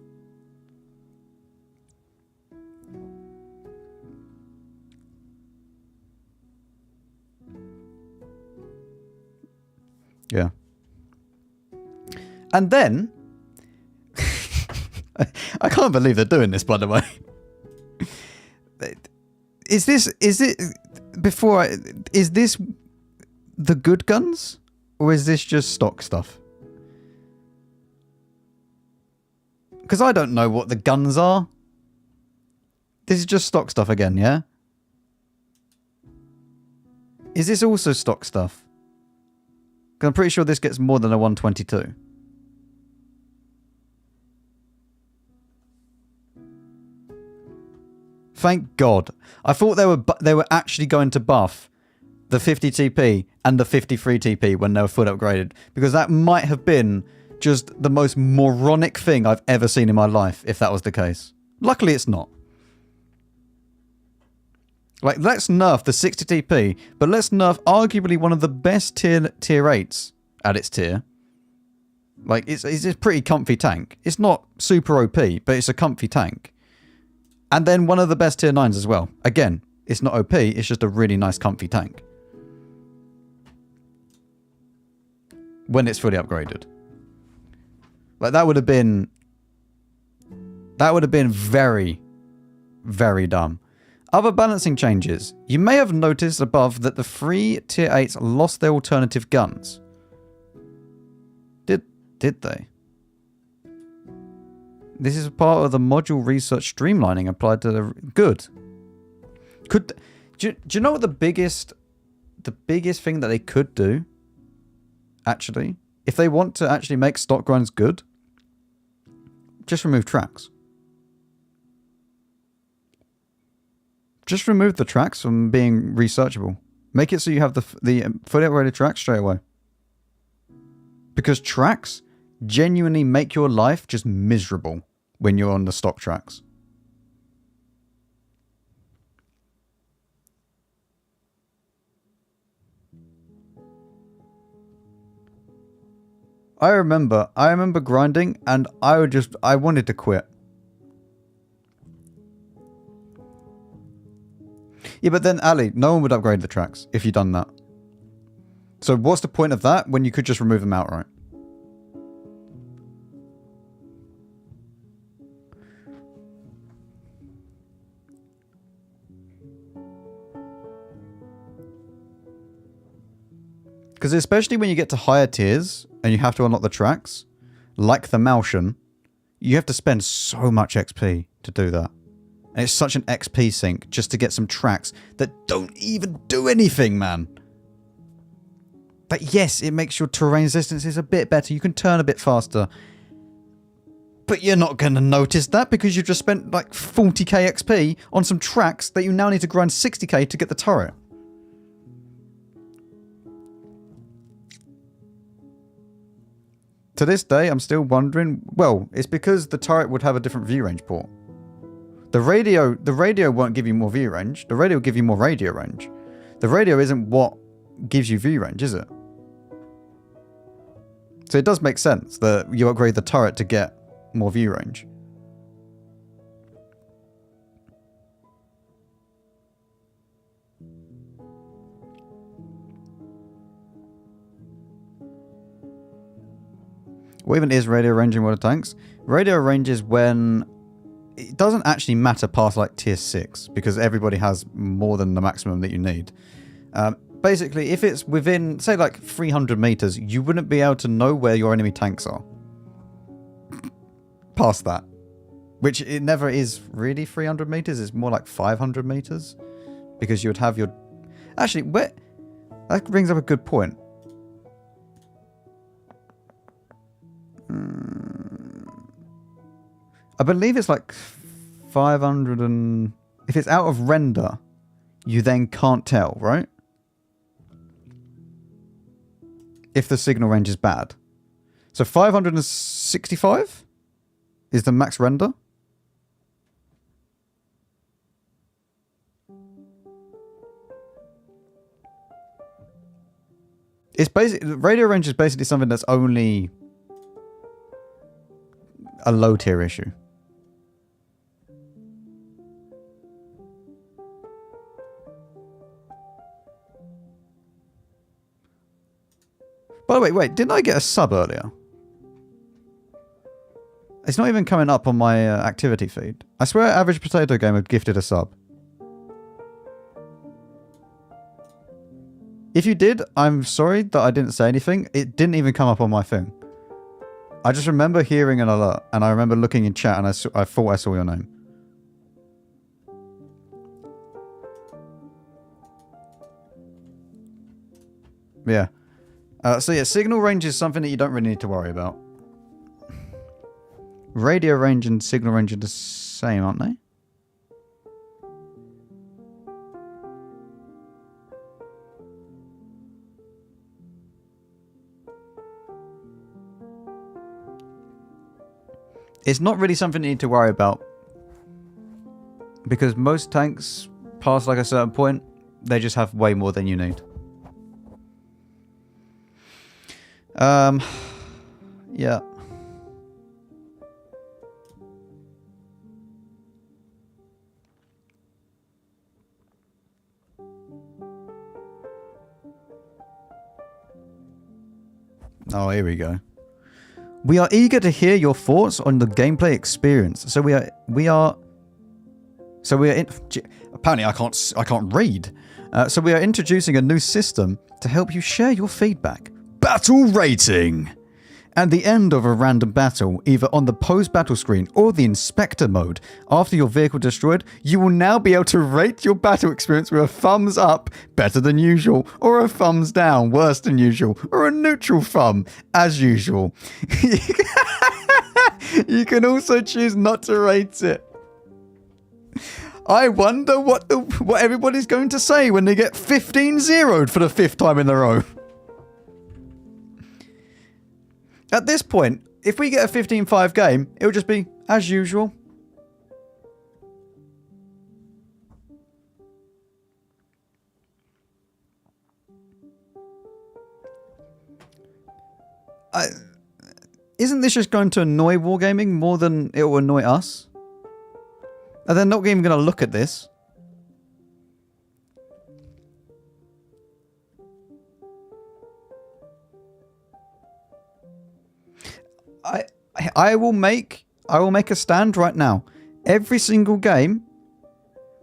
Yeah. And then... I can't believe they're doing this, by the way. Is this the good guns? Or is this just stock stuff? Because I don't know what the guns are. This is just stock stuff again, yeah? Is this also stock stuff? Because I'm pretty sure this gets more than a 122. Thank God. I thought they were actually going to buff the 50 TP and the 53 TP when they were fully upgraded. Because that might have been just the most moronic thing I've ever seen in my life, if that was the case. Luckily, it's not. Like, let's nerf the 60 TP, but let's nerf arguably one of the best tier 8s at its tier. Like, it's a pretty comfy tank. It's not super OP, but it's a comfy tank. And then one of the best tier 9s as well. Again, it's not OP, it's just a really nice comfy tank. When it's fully upgraded. Like, that would have been very, very dumb. Other balancing changes. You may have noticed above that the 3 tier 8s lost their alternative guns. Did they? This is part of the module research streamlining applied to the... Good. Do you know what the biggest thing that they could do? Actually, if they want to actually make stock grinds good, just remove tracks. Just remove the tracks from being researchable. Make it so you have the fully upgraded tracks straight away. Because tracks genuinely make your life just miserable when you're on the stock tracks. I remember grinding, and I wanted to quit. Yeah, but then, Ali, no one would upgrade the tracks if you'd done that. So what's the point of that when you could just remove them outright? Because especially when you get to higher tiers and you have to unlock the tracks, like the Malshan, you have to spend so much XP to do that. And it's such an XP sink just to get some tracks that don't even do anything, man. But yes, it makes your terrain resistance a bit better. You can turn a bit faster. But you're not going to notice that because you've just spent like 40k XP on some tracks that you now need to grind 60k to get the turret. To this day, I'm still wondering... Well, it's because the turret would have a different view range port. The radio won't give you more view range. The radio will give you more radio range. The radio isn't what gives you view range, is it? So it does make sense that you upgrade the turret to get more view range. What even is radio range in World of Tanks? Radio range is when it doesn't actually matter past like tier 6 because everybody has more than the maximum that you need. Basically, if it's within, say like 300 meters, you wouldn't be able to know where your enemy tanks are. Past that. Which it never is really 300 meters, it's more like 500 meters. Because you would have your... Actually, where... That brings up a good point. I believe it's like 500 and... If it's out of render, you then can't tell, right? If the signal range is bad. So 565 is the max render. It's basically... Radio range is basically something that's only a low tier issue. By the way, wait, didn't I get a sub earlier? It's not even coming up on my activity feed. I swear Average Potato Gamer gifted a sub. If you did, I'm sorry that I didn't say anything. It didn't even come up on my thing. I just remember hearing an alert, and I remember looking in chat, and I thought I saw your name. Yeah. So yeah, signal range is something that you don't really need to worry about. Radio range and signal range are the same, aren't they? It's not really something you need to worry about. Because most tanks, past like a certain point, they just have way more than you need. Yeah. Oh, here we go. We are eager to hear your thoughts on the gameplay experience. Apparently I can't read. So we are introducing a new system to help you share your feedback. Battle rating. At the end of a random battle, either on the post-battle screen or the inspector mode, after your vehicle destroyed, you will now be able to rate your battle experience with a thumbs up, better than usual, or a thumbs down, worse than usual, or a neutral thumb, as usual. You can also choose not to rate it. I wonder what everybody's going to say when they get 15-0'd for the 5th time in a row. At this point, if we get a 15-5 game, it'll just be as usual. Isn't this just going to annoy Wargaming more than it will annoy us? And they're not even going to look at this. I will make a stand right now. Every single game,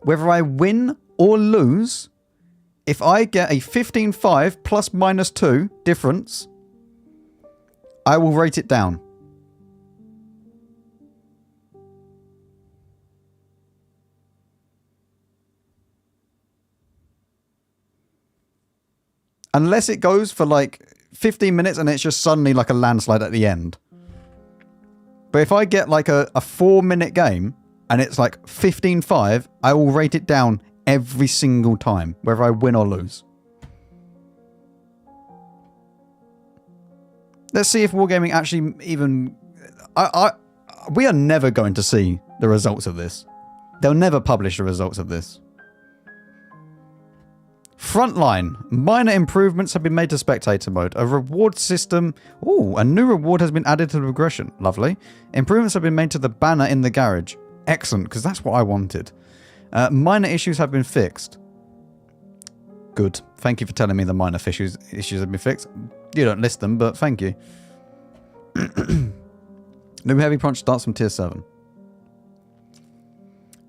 whether I win or lose, if I get a 15-5 plus minus 2 difference, I will rate it down. Unless it goes for like 15 minutes and it's just suddenly like a landslide at the end. But if I get like a 4-minute game and it's like 15-5, I will rate it down every single time, whether I win or lose. Let's see if Wargaming actually even... we are never going to see the results of this. They'll never publish the results of this. Frontline. Minor improvements have been made to spectator mode. A reward system... Ooh, a new reward has been added to the progression. Lovely. Improvements have been made to the banner in the garage. Excellent, because that's what I wanted. Minor issues have been fixed. Good. Thank you for telling me the minor issues have been fixed. You don't list them, but thank you. New heavy punch starts from tier 7.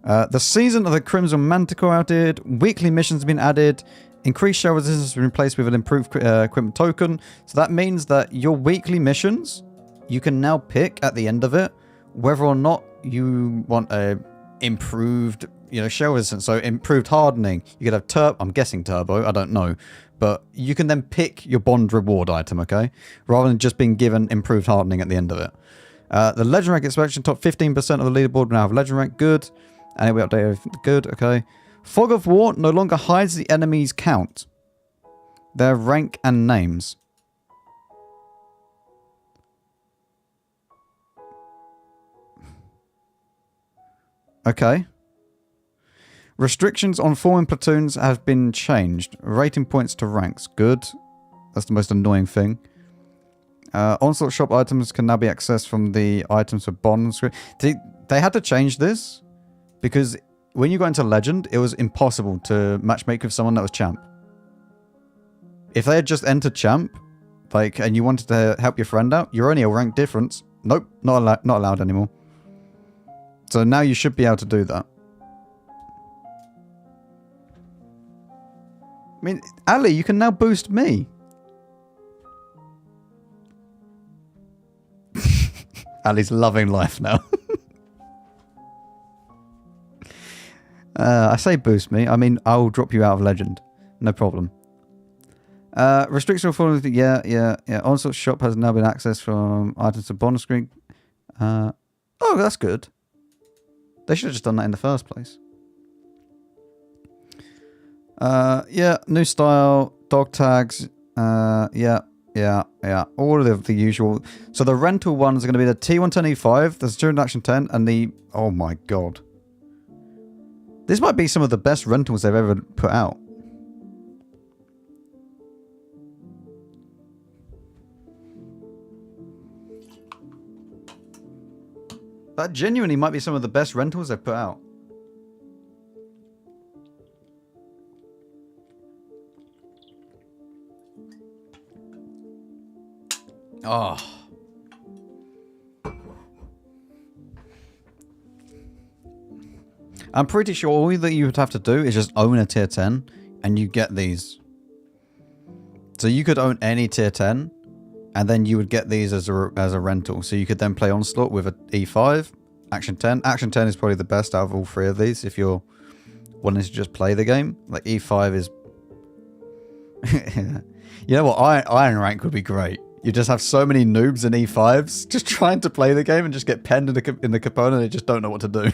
The season of the Crimson Manticore added. Weekly missions have been added. Increased shell resistance has been replaced with an improved equipment token. So that means that your weekly missions, you can now pick at the end of it whether or not you want a improved, shell resistance. So improved hardening. You could have I'm guessing turbo. I don't know. But you can then pick your bond reward item, okay? Rather than just being given improved hardening at the end of it. The legend rank expansion, top 15% of the leaderboard now have legend rank. Good. And we update everything. Good, okay. Fog of War no longer hides the enemy's count. Their rank and names. Okay. Restrictions on forming platoons have been changed. Rating points to ranks. Good. That's the most annoying thing. Onslaught shop items can now be accessed from the items for bond screen. They had to change this because when you got into Legend, it was impossible to matchmake with someone that was champ. If they had just entered champ, and you wanted to help your friend out, you're only a rank difference. Nope, not allowed anymore. So now you should be able to do that. I mean, Ali, you can now boost me. Ali's loving life now. I say boost me. I mean, I'll drop you out of Legend. No problem. Restriction for yeah. Onslaught shop has now been accessed from items to bonus screen. Oh, that's good. They should have just done that in the first place. Yeah, new style, dog tags. Yeah. All of the usual. So the rental ones are going to be the T110E5, the Student Action 10, and the... Oh my god. This might be some of the best rentals they've ever put out. That genuinely might be some of the best rentals they've put out. Oh. I'm pretty sure all that you would have to do is just own a tier 10 and you get these. So you could own any tier 10 and then you would get these as a rental. So you could then play Onslaught with a E5, Action 10. Action 10 is probably the best out of all three of these if you're wanting to just play the game. Like E5 is... You know what? Iron rank would be great. You just have so many noobs in E5s just trying to play the game and just get penned in the component and they just don't know what to do.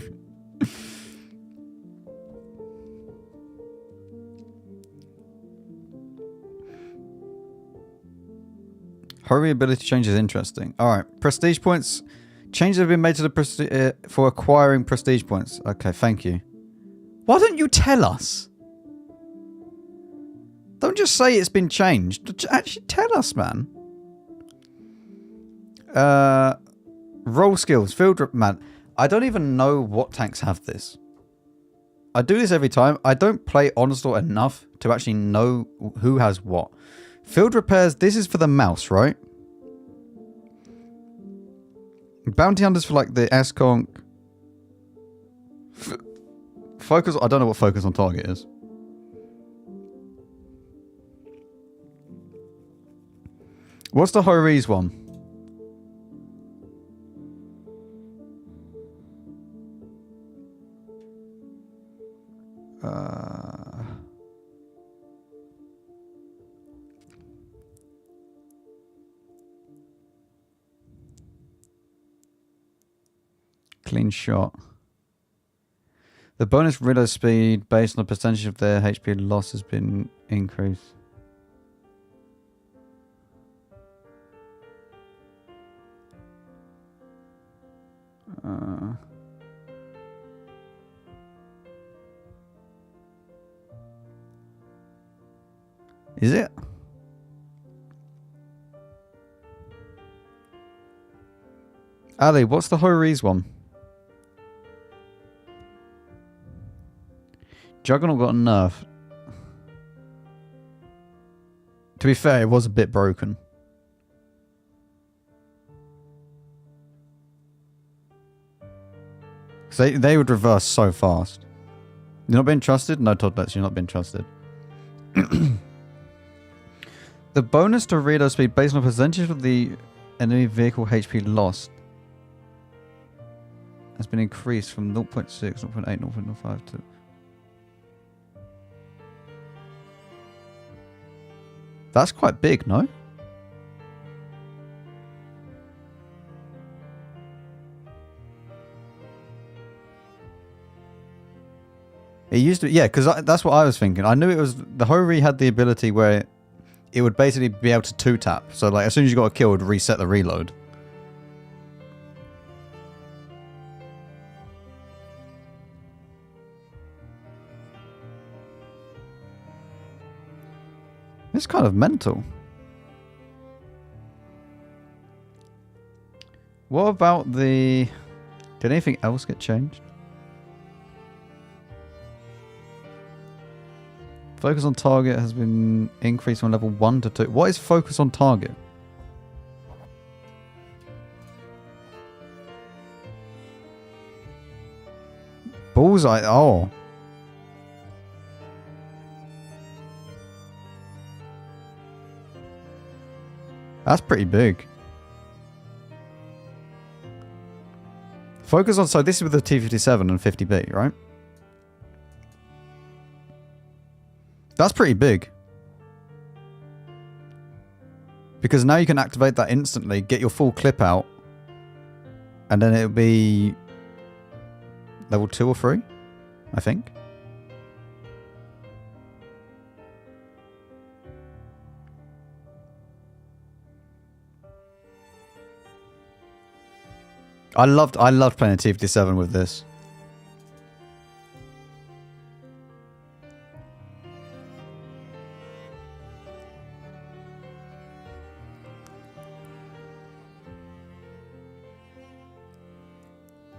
Hurry ability change is interesting. Alright, prestige points Changes have been made to the for acquiring prestige points. Okay, thank you. Why don't you tell us? Don't just say it's been changed. Actually tell us, man. Roll skills. Field... Man, I don't even know what tanks have this. I do this every time. I don't play Onslaught enough to actually know who has what. Field repairs. This is for the mouse, right? Bounty hunters for like the S-Conk. Focus. I don't know what focus on target is. What's the Hori's one? Clean shot. The bonus reload speed based on the percentage of their HP loss has been increased. Is it? Ali, what's the Hori's one? Juggernaut got a nerf. To be fair, it was a bit broken. They would reverse so fast. You're not being trusted? No, Toddlets, you're not being trusted. The bonus to reload speed based on a percentage of the enemy vehicle HP lost has been increased from 0.6, 0.8, 0.05 to... That's quite big, no? It used to... Yeah, because that's what I was thinking. I knew it was... The Hori had the ability where it would basically be able to two-tap. So, like, as soon as you got a kill, it would reset the reload. It's kind of mental. What about the... Did anything else get changed? Focus on target has been increased from level 1 to 2. What is focus on target? Bullseye. Oh. That's pretty big. Focus on... So this is with the T57 and 50B, right? That's pretty big. Because now you can activate that instantly, get your full clip out, and then it'll be level 2 or 3, I think. I loved playing a T57 with this.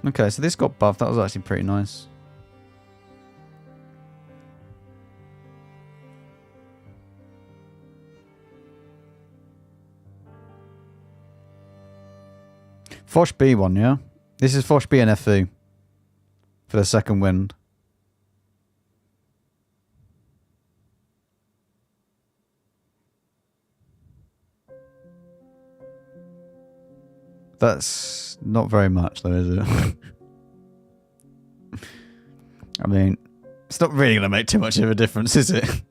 Okay, so this got buffed. That was actually pretty nice. Fosh B one, yeah? This is Fosh B and FE for the second wind. That's not very much though, is it? I mean, it's not really going to make too much of a difference, is it?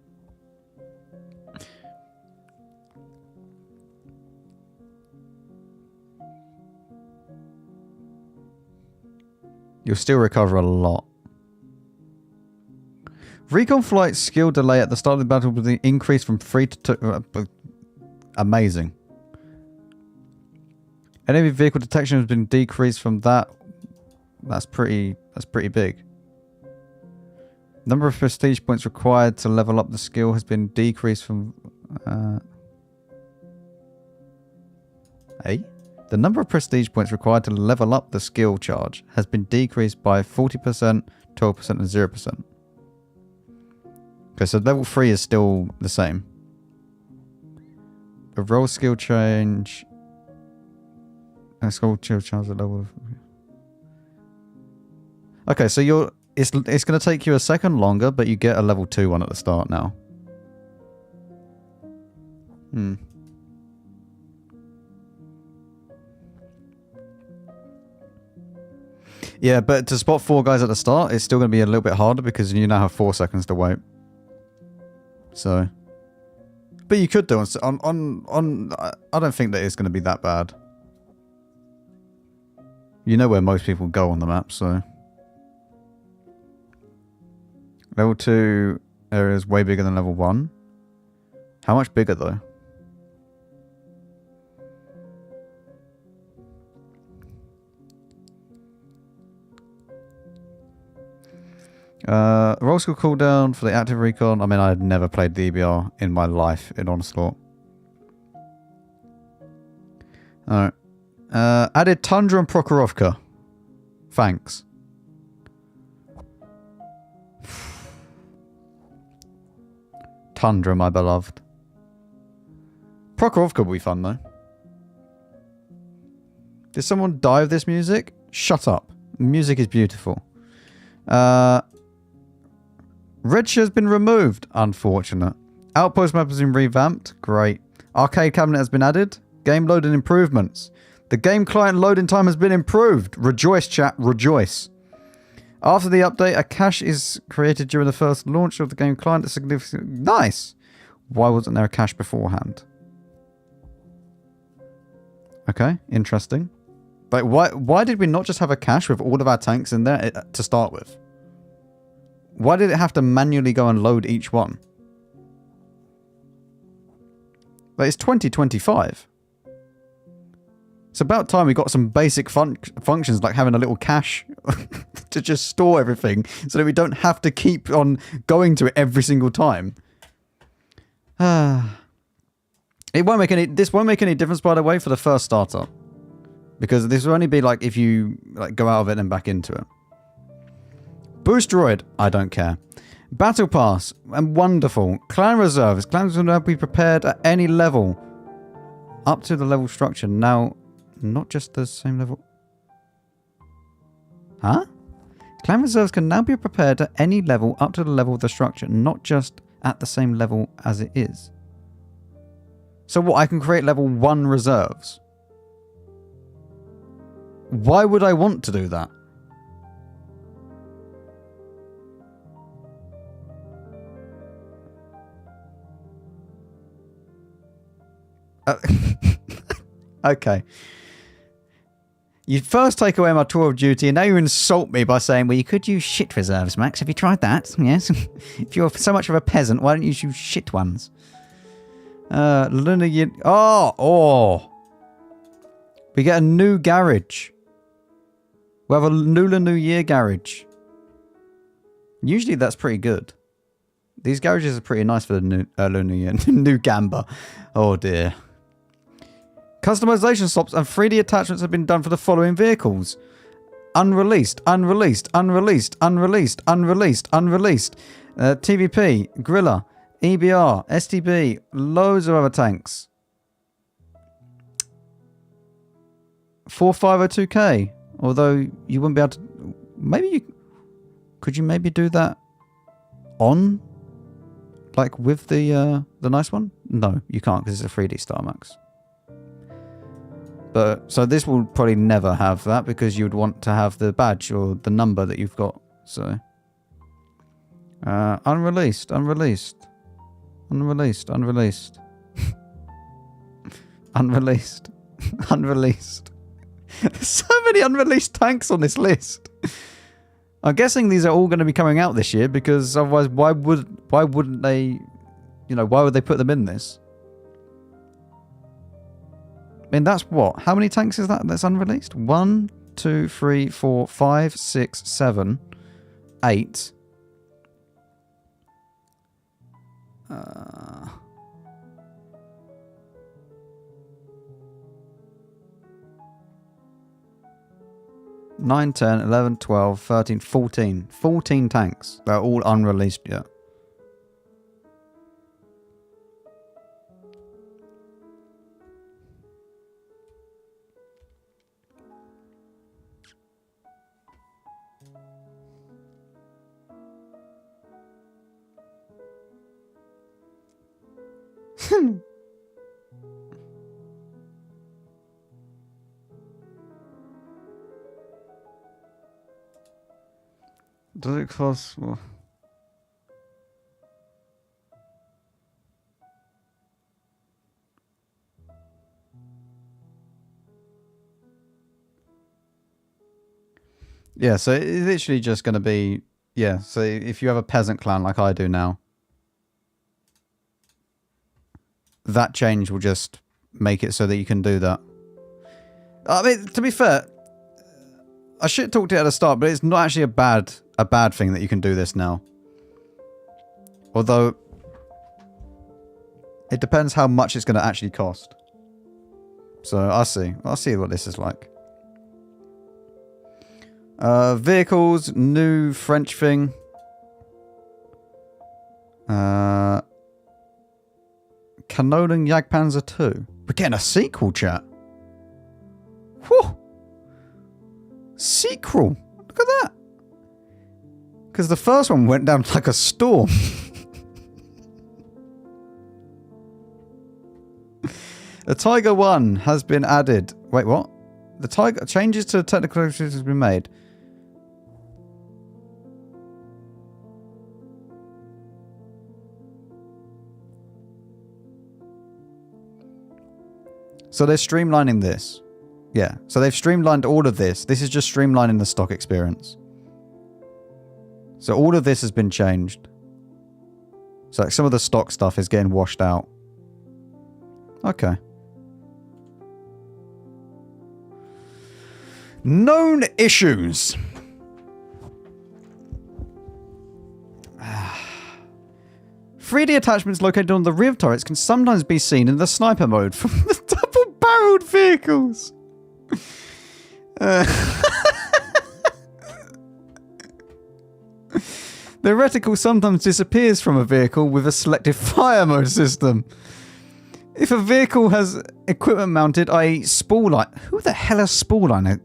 You'll still recover a lot. Recon flight skill delay at the start of the battle will be increased from 3 to 2. Amazing. Enemy vehicle detection has been decreased from that. That's pretty big. Number of prestige points required to level up the skill has been decreased from... The number of prestige points required to level up the skill charge has been decreased by 40%, 12% and 0%. Okay, so level 3 is still the same. A roll skill change... A skill change at level... Okay, so you're... It's going to take you a second longer, but you get a level 2 one at the start now. Yeah, but to spot 4 guys at the start, it's still going to be a little bit harder because you now have 4 seconds to wait. So... But you could do on I don't think that it's going to be that bad. You know where most people go on the map, so... Level 2 area is way bigger than level 1. How much bigger, though? Roll skill cooldown for the active recon. I mean, I had never played the EBR in my life in Onslaught. Alright. Added Tundra and Prokhorovka. Thanks. Tundra, my beloved. Prokhorovka will be fun, though. Did someone die of this music? Shut up. Music is beautiful. Red Shirt has been removed. Unfortunate. Outpost map has been revamped. Great. Arcade cabinet has been added. Game loading improvements. The game client loading time has been improved. Rejoice, chat. Rejoice. After the update, a cache is created during the first launch of the game client. Nice. Why wasn't there a cache beforehand? Okay, interesting. But why did we not just have a cache with all of our tanks in there to start with? Why did it have to manually go and load each one? But it's 2025. It's about time we got some basic functions like having a little cache to just store everything so that we don't have to keep on going to it every single time. It won't make any. This won't make any difference, by the way, for the first startup, because this will only be like if you like go out of it and back into it. Boost droid, I don't care. Battle pass, and wonderful. Clan reserves. Clans will now be prepared at any level, up to the level structure. Now, not just the same level. Huh? Clan reserves can now be prepared at any level up to the level of the structure, not just at the same level as it is. So what, I can create level 1 reserves? Why would I want to do that? Okay. You first take away my tour of duty, and now you insult me by saying, well, you could use shit reserves, Max. Have you tried that? Yes. If you're so much of a peasant, why don't you use shit ones? Lunar Year... Oh! We get a new garage. We have a Lunar New Year garage. Usually that's pretty good. These garages are pretty nice for the new Lunar Year. New Gamba. Oh, dear. Customization swaps and 3D attachments have been done for the following vehicles. Unreleased, unreleased, unreleased, unreleased, unreleased, unreleased. TVP, Grilla, EBR, STB, loads of other tanks. 4502K. Although you wouldn't be able to... Maybe you... Could you maybe do that on? Like with the nice one? No, you can't because it's a 3D Star Max. But so this will probably never have that because you would want to have the badge or the number that you've got. So unreleased, unreleased, unreleased, unreleased, unreleased, unreleased. There's so many unreleased tanks on this list. I'm guessing these are all going to be coming out this year because otherwise, why wouldn't they? You know, why would they put them in this? mean, that's what? How many tanks is that that's unreleased? 1, 2, 3, 4, 5, 6, 7, 8. 9, 10, 11, 12, 13, 14. 14 tanks. They're all unreleased yet. Does it cost... Well, yeah, so it's literally just going to be... Yeah, so if you have a peasant clan like I do now, that change will just make it so that you can do that. I mean, to be fair, I should have talked it at the start, but it's not actually a bad thing that you can do this now. Although, it depends how much it's going to actually cost. So, I'll see. I'll see what this is like. Vehicles, new French thing. Kanonen Jagdpanzer 2. We're getting a sequel, chat. Whew. Sequel. Look at that. Because the first one went down like a storm. The Tiger 1 has been added. Wait, what? The Tiger changes to technical characteristics has been made. So they're streamlining this. Yeah. So they've streamlined all of this. This is just streamlining the stock experience. So all of this has been changed. So like some of the stock stuff is getting washed out. Okay. Known issues. 3D attachments located on the rear turrets can sometimes be seen in the sniper mode from the double-barreled vehicles. The reticle sometimes disappears from a vehicle with a selective fire mode system. If a vehicle has equipment mounted, i.e. spool line... Who the hell is spool line?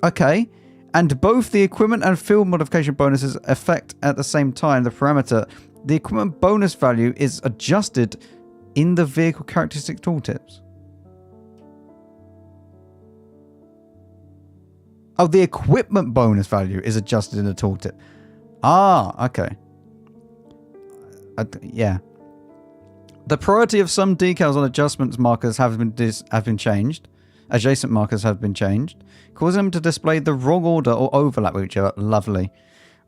Okay. And both the equipment and field modification bonuses affect at the same time the parameter. The equipment bonus value is adjusted in the vehicle characteristic tooltips. Oh, the equipment bonus value is adjusted in the tooltip. Ah, okay. Yeah. The priority of some decals on adjustments markers have been changed. Adjacent markers have been changed, causing them to display the wrong order or overlap with each other. Lovely.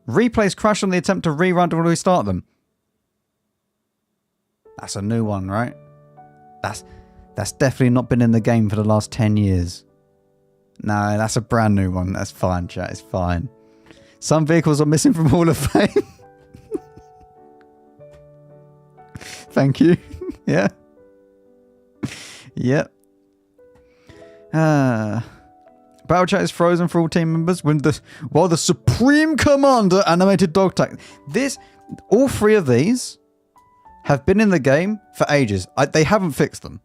Replays crash on the attempt to rerun or restart them. That's a new one, right? That's definitely not been in the game for the last 10 years. No, that's a brand new one. That's fine, chat. It's fine. Some vehicles are missing from Hall of Fame. Thank you. Yeah. Yep. Battle chat is frozen for all team members while the Supreme Commander animated dog tag. All three of these have been in the game for ages. They haven't fixed them.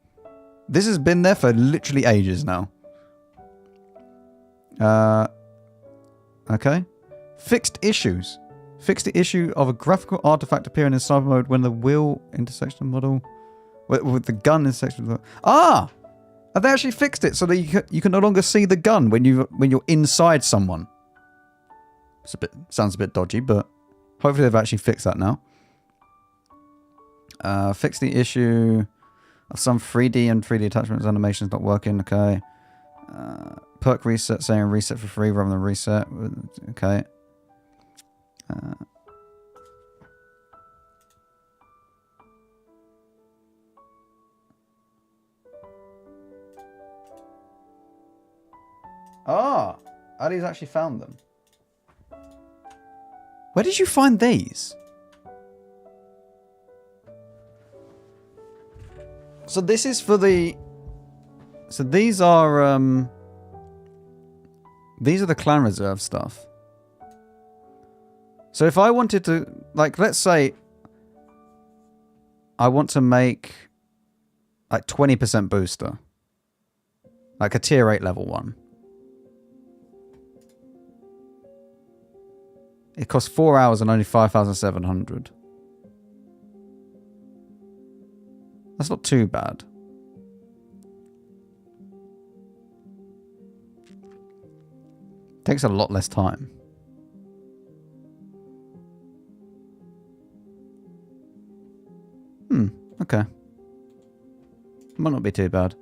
This has been there for literally ages now. Okay. Fixed issues. Fix the issue of a graphical artifact appearing in sniper mode when the wheel intersection model with the gun intersection. Ah! Have they actually fixed it so that you can no longer see the gun when you're inside someone? Sounds a bit dodgy, but hopefully they've actually fixed that now. Fix the issue of some 3D and 3D attachments animations not working. Okay. Perk reset saying reset for free rather than reset. Okay. Ah, Ali's actually found them. Where did you find these? So this is for the... So these are the clan reserve stuff. So if I wanted to, like, let's say I want to make like 20% booster. Like a tier 8 level one. It costs 4 hours and only 5,700. That's not too bad. Takes a lot less time. Okay. Might not be too bad.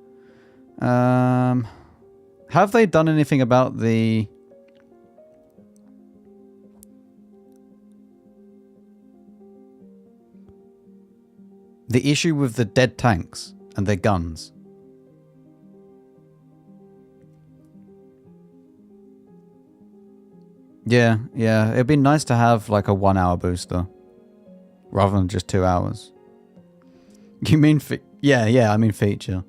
Have they done anything about the... the issue with the dead tanks and their guns? Yeah, it'd be nice to have like a 1 hour booster rather than just 2 hours. You mean yeah, I mean feature.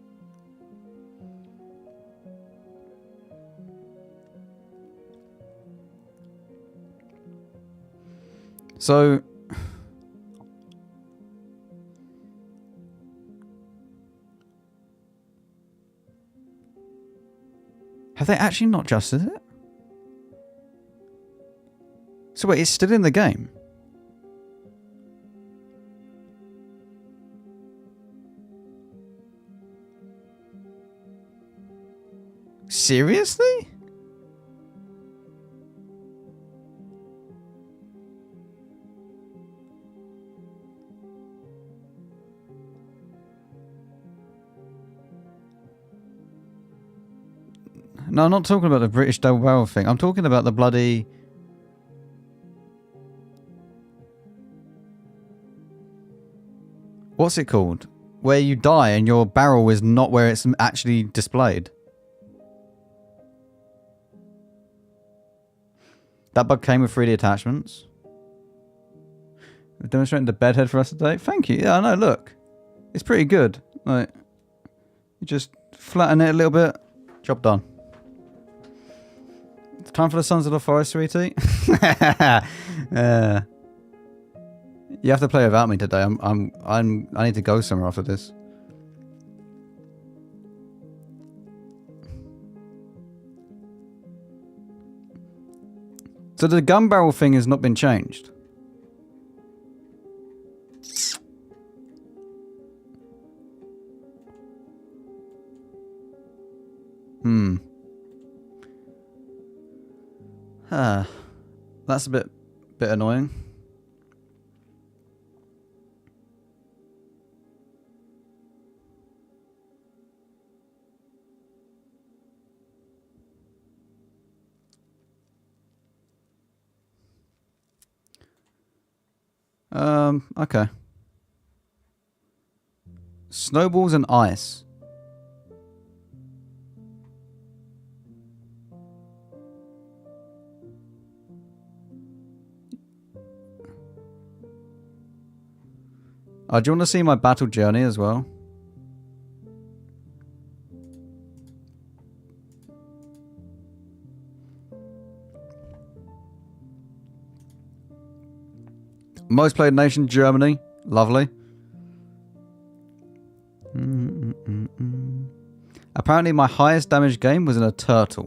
So have they actually not adjusted it? So wait, it's still in the game? Seriously? No, I'm not talking about the British double barrel thing. I'm talking about the bloody... What's it called? Where you die and your barrel is not where it's actually displayed. That bug came with 3D attachments. Demonstrating the bedhead for us today. Thank you. Yeah, I know, look. It's pretty good. Like, you just flatten it a little bit. Job done. It's time for the Sons of the Forest, sweetie. You have to play without me today. I need to go somewhere after this. So the gun barrel thing has not been changed. That's a bit annoying. Okay. Snowballs and ice. Oh, do you want to see my battle journey as well? Most played nation, Germany. Lovely. Apparently my highest damage game was in a turtle.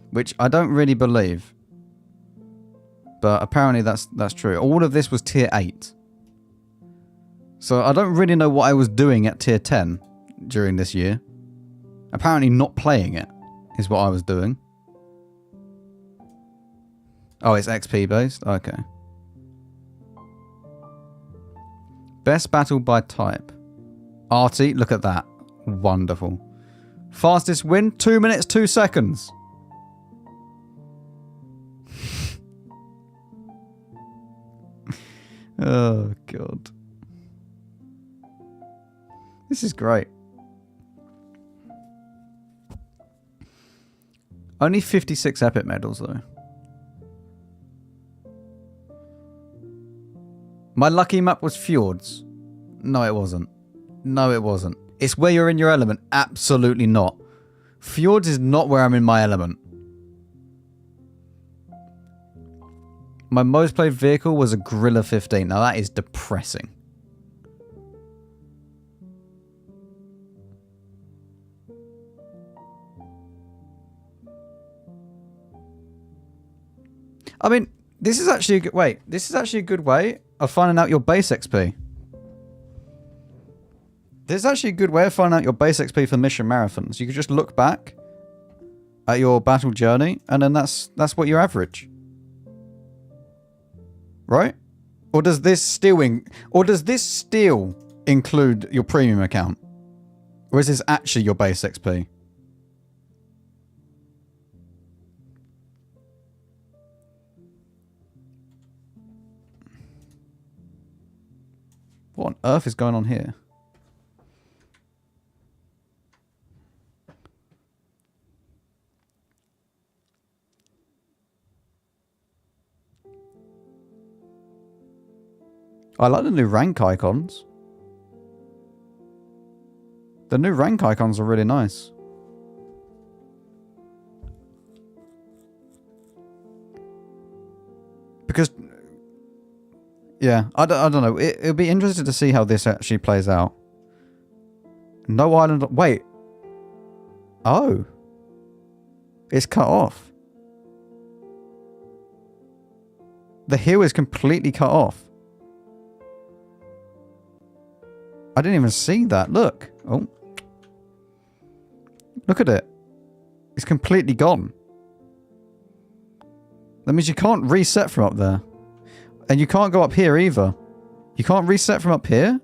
Which I don't really believe. But apparently that's true. All of this was tier 8. So I don't really know what I was doing at tier 10 during this year. Apparently not playing it is what I was doing. Oh, it's XP based? Okay. Best battle by type. Arty, look at that. Wonderful. Fastest win, 2 minutes, 2 seconds. Oh, God. This is great. Only 56 epic medals, though. My lucky map was Fjords. No, it wasn't. No, it wasn't. It's where you're in your element. Absolutely not. Fjords is not where I'm in my element. My most played vehicle was a Gorilla 15. Now, that is depressing. I mean, this is actually a good... Wait, this is actually a good way of finding out your base XP. This is actually a good way of finding out your base XP for mission marathons. You could just look back at your battle journey, and then that's what you average. Right? Or does this still include your premium account? Or is this actually your base XP? What on earth is going on here? I like the new rank icons. The new rank icons are really nice. Because, yeah, I don't know. It'll be interesting to see how this actually plays out. No island... Wait. Oh. It's cut off. The hill is completely cut off. I didn't even see that. Look. Oh. Look at it. It's completely gone. That means you can't reset from up there. And you can't go up here either. You can't reset from up here.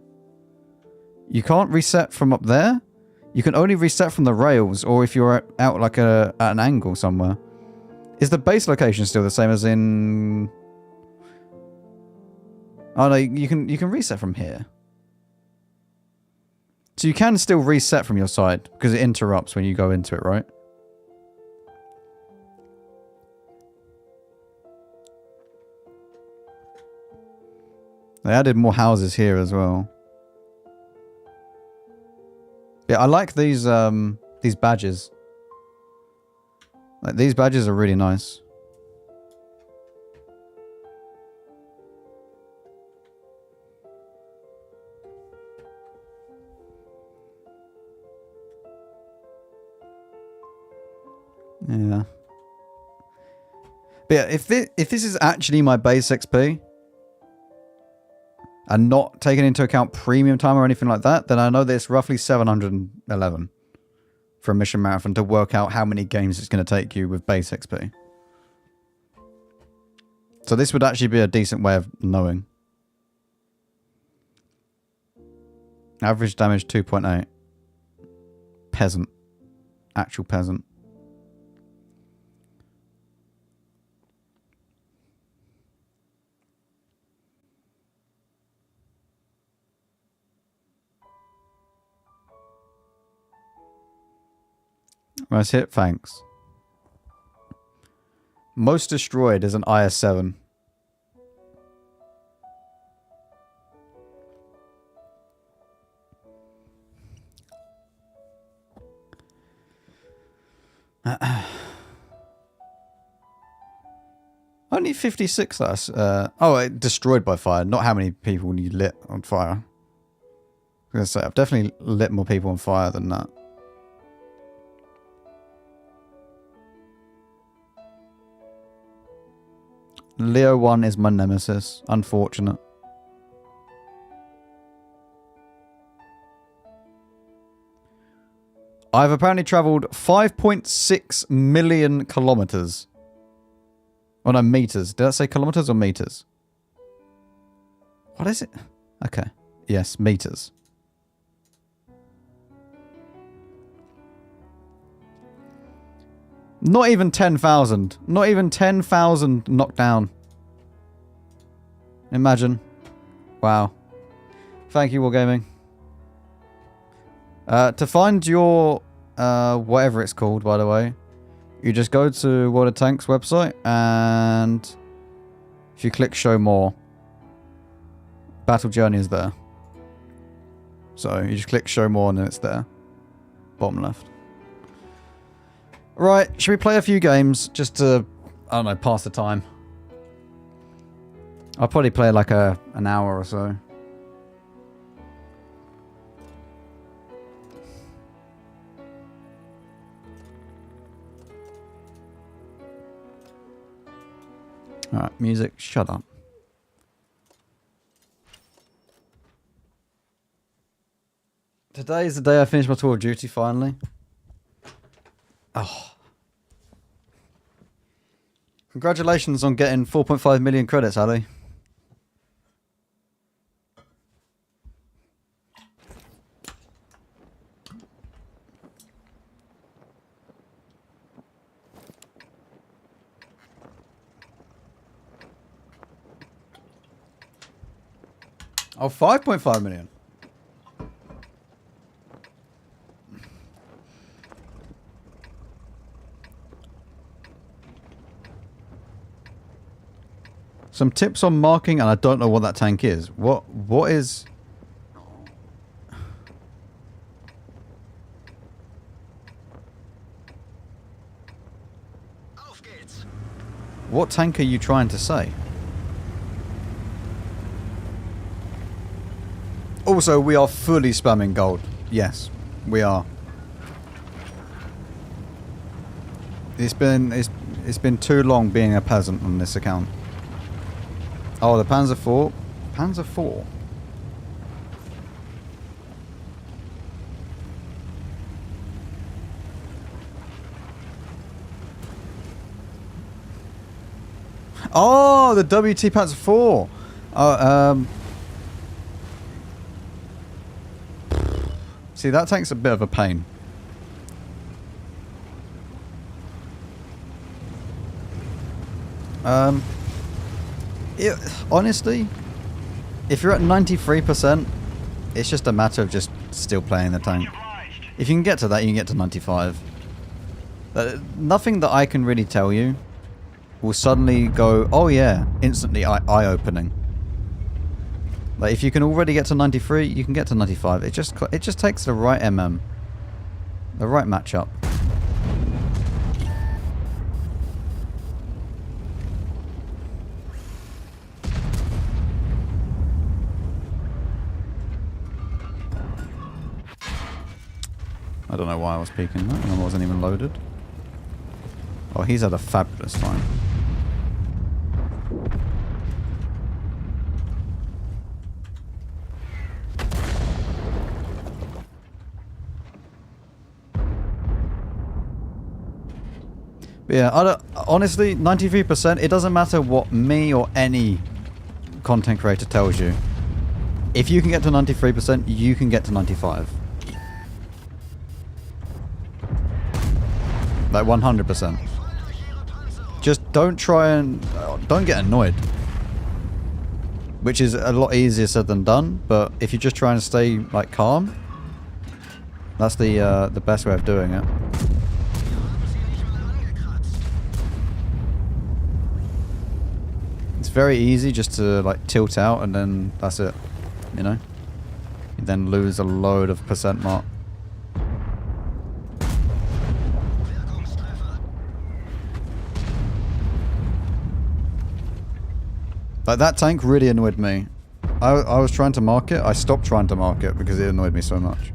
You can't reset from up there. You can only reset from the rails, or if you're out like at an angle somewhere. Is the base location still the same as in... Oh no, you can reset from here. So you can still reset from your side, because it interrupts when you go into it, right? They added more houses here as well. Yeah, I like these badges. Like, these badges are really nice. Yeah. But yeah, if this is actually my base XP and not taking into account premium time or anything like that, then I know that it's roughly 711 for a mission marathon to work out how many games it's going to take you with base XP. So this would actually be a decent way of knowing. Average damage 2.8. Peasant. Actual peasant. Nice hit, thanks. Most destroyed is an IS-7. Only 56 that's destroyed by fire, not how many people you lit on fire. I was gonna say, I've definitely lit more people on fire than that. Leo 1 is my nemesis. Unfortunate. I've apparently travelled 5.6 million kilometres. Oh no, meters. Did I say kilometres or meters? What is it? Okay. Yes, meters. Not even 10,000. Not even 10,000 knocked down. Imagine. Wow. Thank you, Wargaming. To find your... whatever it's called, by the way. You just go to WOT Tanks website, and if you click show more, Battle Journey is there. So you just click show more and then it's there. Bottom left. Right, should we play a few games just to, I don't know, pass the time? I'll probably play like an hour or so. Alright, music, shut up. Today is the day I finished my tour of duty finally. Oh. Congratulations on getting 4.5 million credits, Ali. Oh, 5.5 million. Some tips on marking, and I don't know what that tank is. What is... What tank are you trying to say? Also, we are fully spamming gold. Yes, we are. It's been too long being a peasant on this account. Oh, the Panzer IV. Panzer IV. Oh, the WT Panzer IV. See, that tank's a bit of a pain. Honestly, if you're at 93%, it's just a matter of just still playing the tank. If you can get to that, you can get to 95. Nothing that I can really tell you will suddenly go, oh yeah, instantly eye-opening. Like, if you can already get to 93, you can get to 95. It just takes the right the right matchup. I don't know why I was peeking that. I wasn't even loaded. Oh, he's had a fabulous time. But yeah, honestly, 93%, it doesn't matter what me or any content creator tells you. If you can get to 93%, you can get to 95. Like 100%. Just don't try and... don't get annoyed. Which is a lot easier said than done, but if you're just trying to stay, like, calm, that's the best way of doing it. It's very easy just to, like, tilt out and then that's it, you know? You then lose a load of percent mark. Like, that tank really annoyed me. I was trying to mark it. I stopped trying to mark it because it annoyed me so much.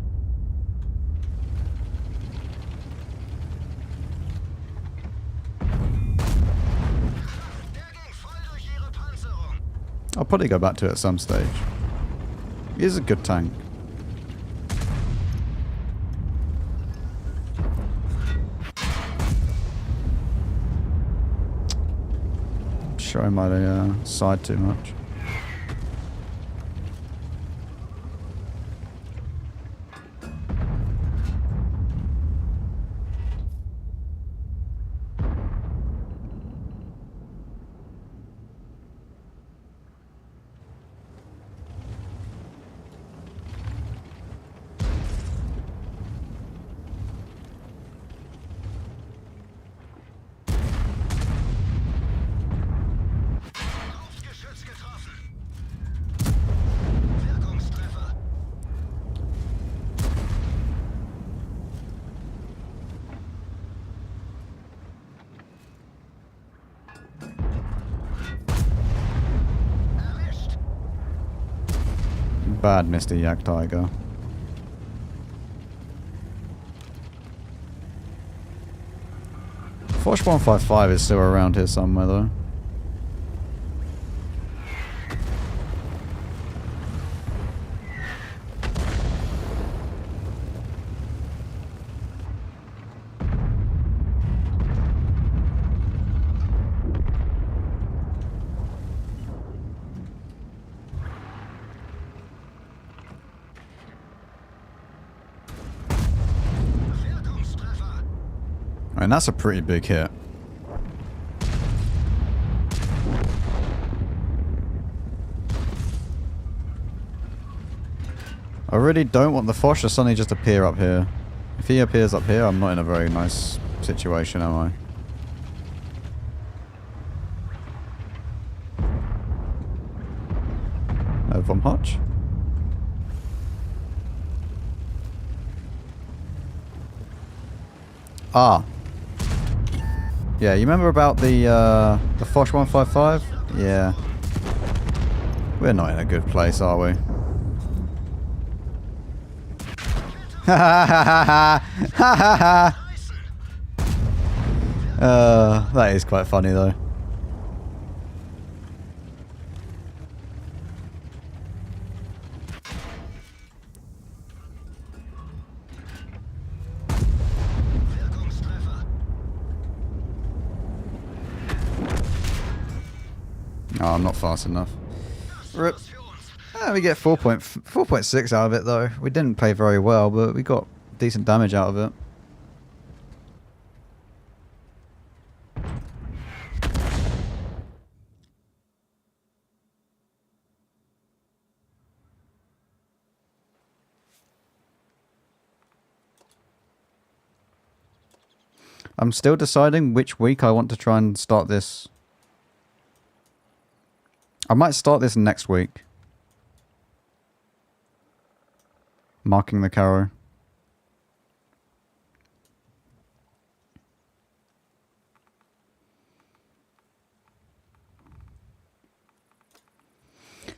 I'll probably go back to it at some stage. It is a good tank. Showing my side too much. Bad Mr. Yak Tiger. Foch 155 is still around here somewhere though. And that's a pretty big hit. I really don't want the Foch to suddenly just appear up here. If he appears up here, I'm not in a very nice situation, am I? Vom Hutch? Ah. Yeah, you remember about the Foch 155? Yeah. We're not in a good place, are we? Ha ha ha ha ha ha! That is quite funny though. Oh, I'm not fast enough. Rip. We get 4.6 out of it though. We didn't play very well, but we got decent damage out of it. I'm still deciding which week I want to try and start this. I might start this next week. Marking the Carrow.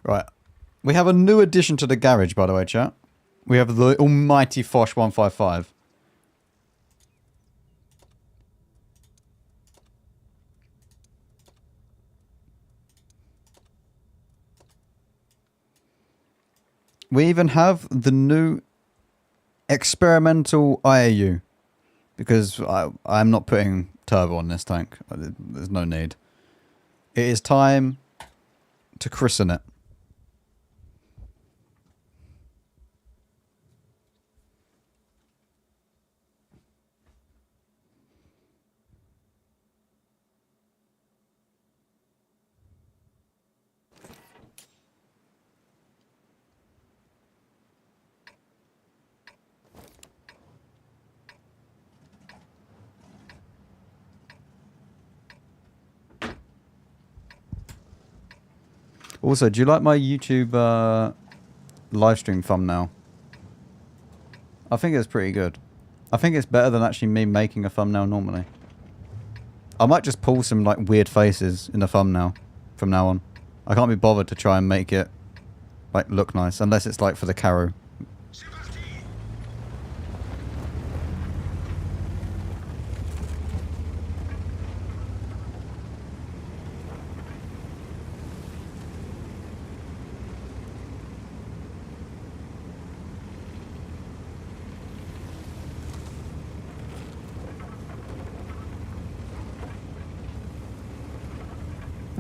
Right. We have a new addition to the garage, by the way, chat. We have the almighty Foch 155. We even have the new experimental IAU. Because I'm not putting turbo on this tank. There's no need. It is time to christen it. Also, do you like my YouTube livestream thumbnail? I think it's pretty good. I think it's better than actually me making a thumbnail normally. I might just pull some like weird faces in the thumbnail from now on. I can't be bothered to try and make it like look nice unless it's like for the Carrow.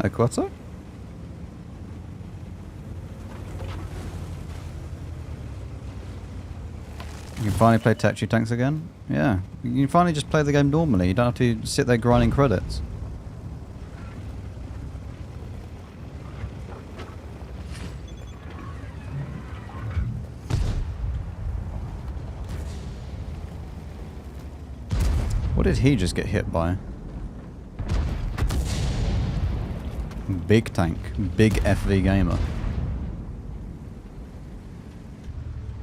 Hey, Quattro? You can finally play Tetsu Tanks again? Yeah. You can finally just play the game normally. You don't have to sit there grinding credits. What did he just get hit by? Big tank. Big FV gamer.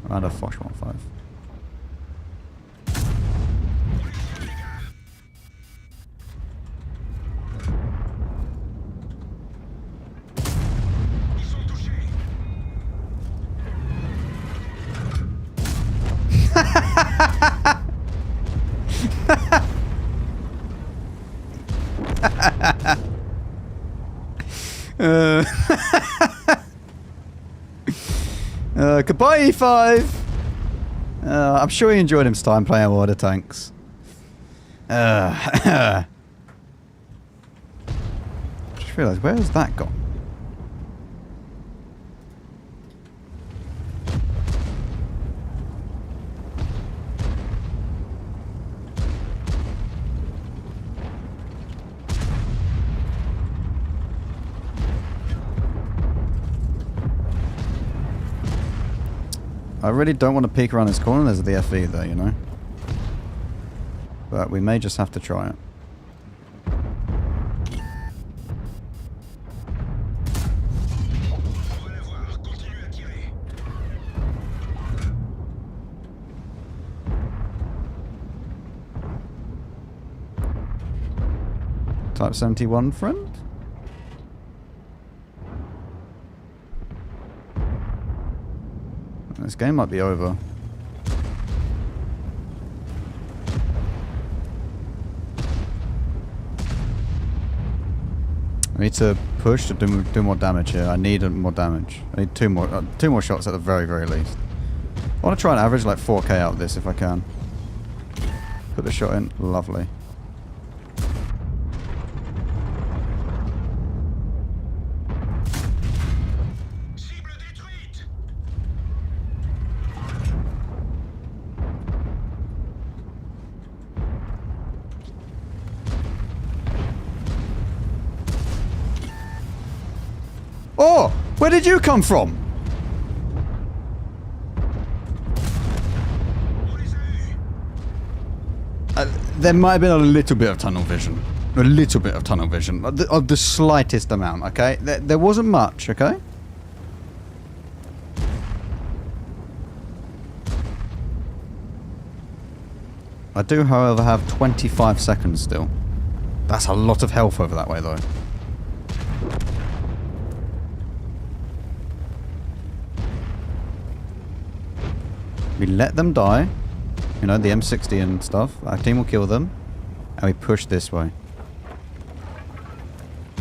Around a Foch 1.5. Goodbye, E5. I'm sure he enjoyed his time playing water tanks. Just realised, where has that gone? I really don't want to peek around this corner. There's the FE there, you know. But we may just have to try it. Type 71, friend? This game might be over. I need to push to do more damage here. I need more damage. I need two more shots at the very, very least. I want to try and average like 4k out of this if I can. Put the shot in. Lovely. Oh! Where did you come from? There might have been a little bit of tunnel vision. A little bit of tunnel vision. Of the slightest amount, okay? There wasn't much, okay? I do, however, have 25 seconds still. That's a lot of health over that way, though. We let them die. You know, the M60 and stuff. Our team will kill them. And we push this way.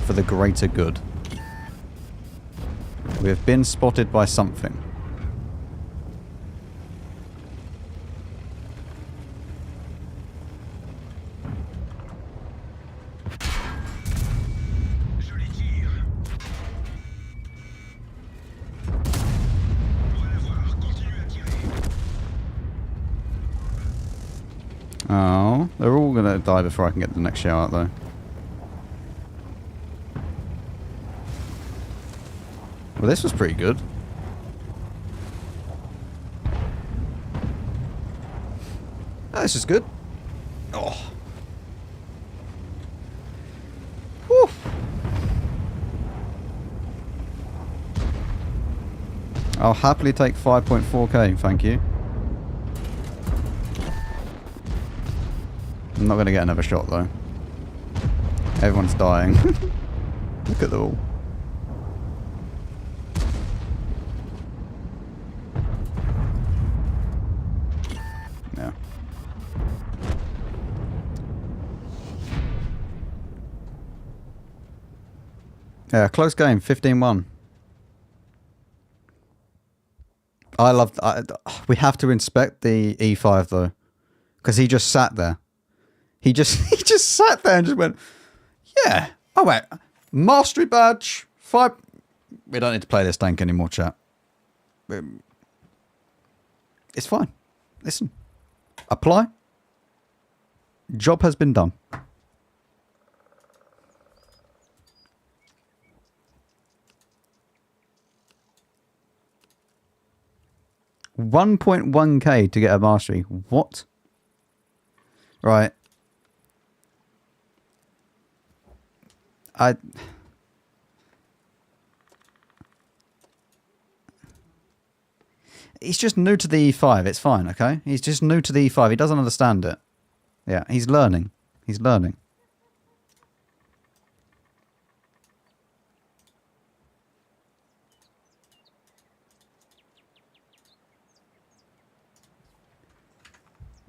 For the greater good. We have been spotted by something. Oh, they're all gonna die before I can get the next shell out, though. Well, this was pretty good. Oh, this is good. Oh. Whew. I'll happily take 5.4k, thank you. I'm not going to get another shot, though. Everyone's dying. Look at them all. Yeah. Yeah, close game, 15-1. We have to inspect the E5, though. Because he just sat there. He just sat there and just went, yeah. Oh, wait. Mastery badge. 5. We don't need to play this tank anymore, chat. It's fine. Listen. Apply. Job has been done. $1.1k to get a mastery. What? Right. He's just new to the E5. It's fine, okay? He's just new to the E5. He doesn't understand it. Yeah, he's learning. He's learning.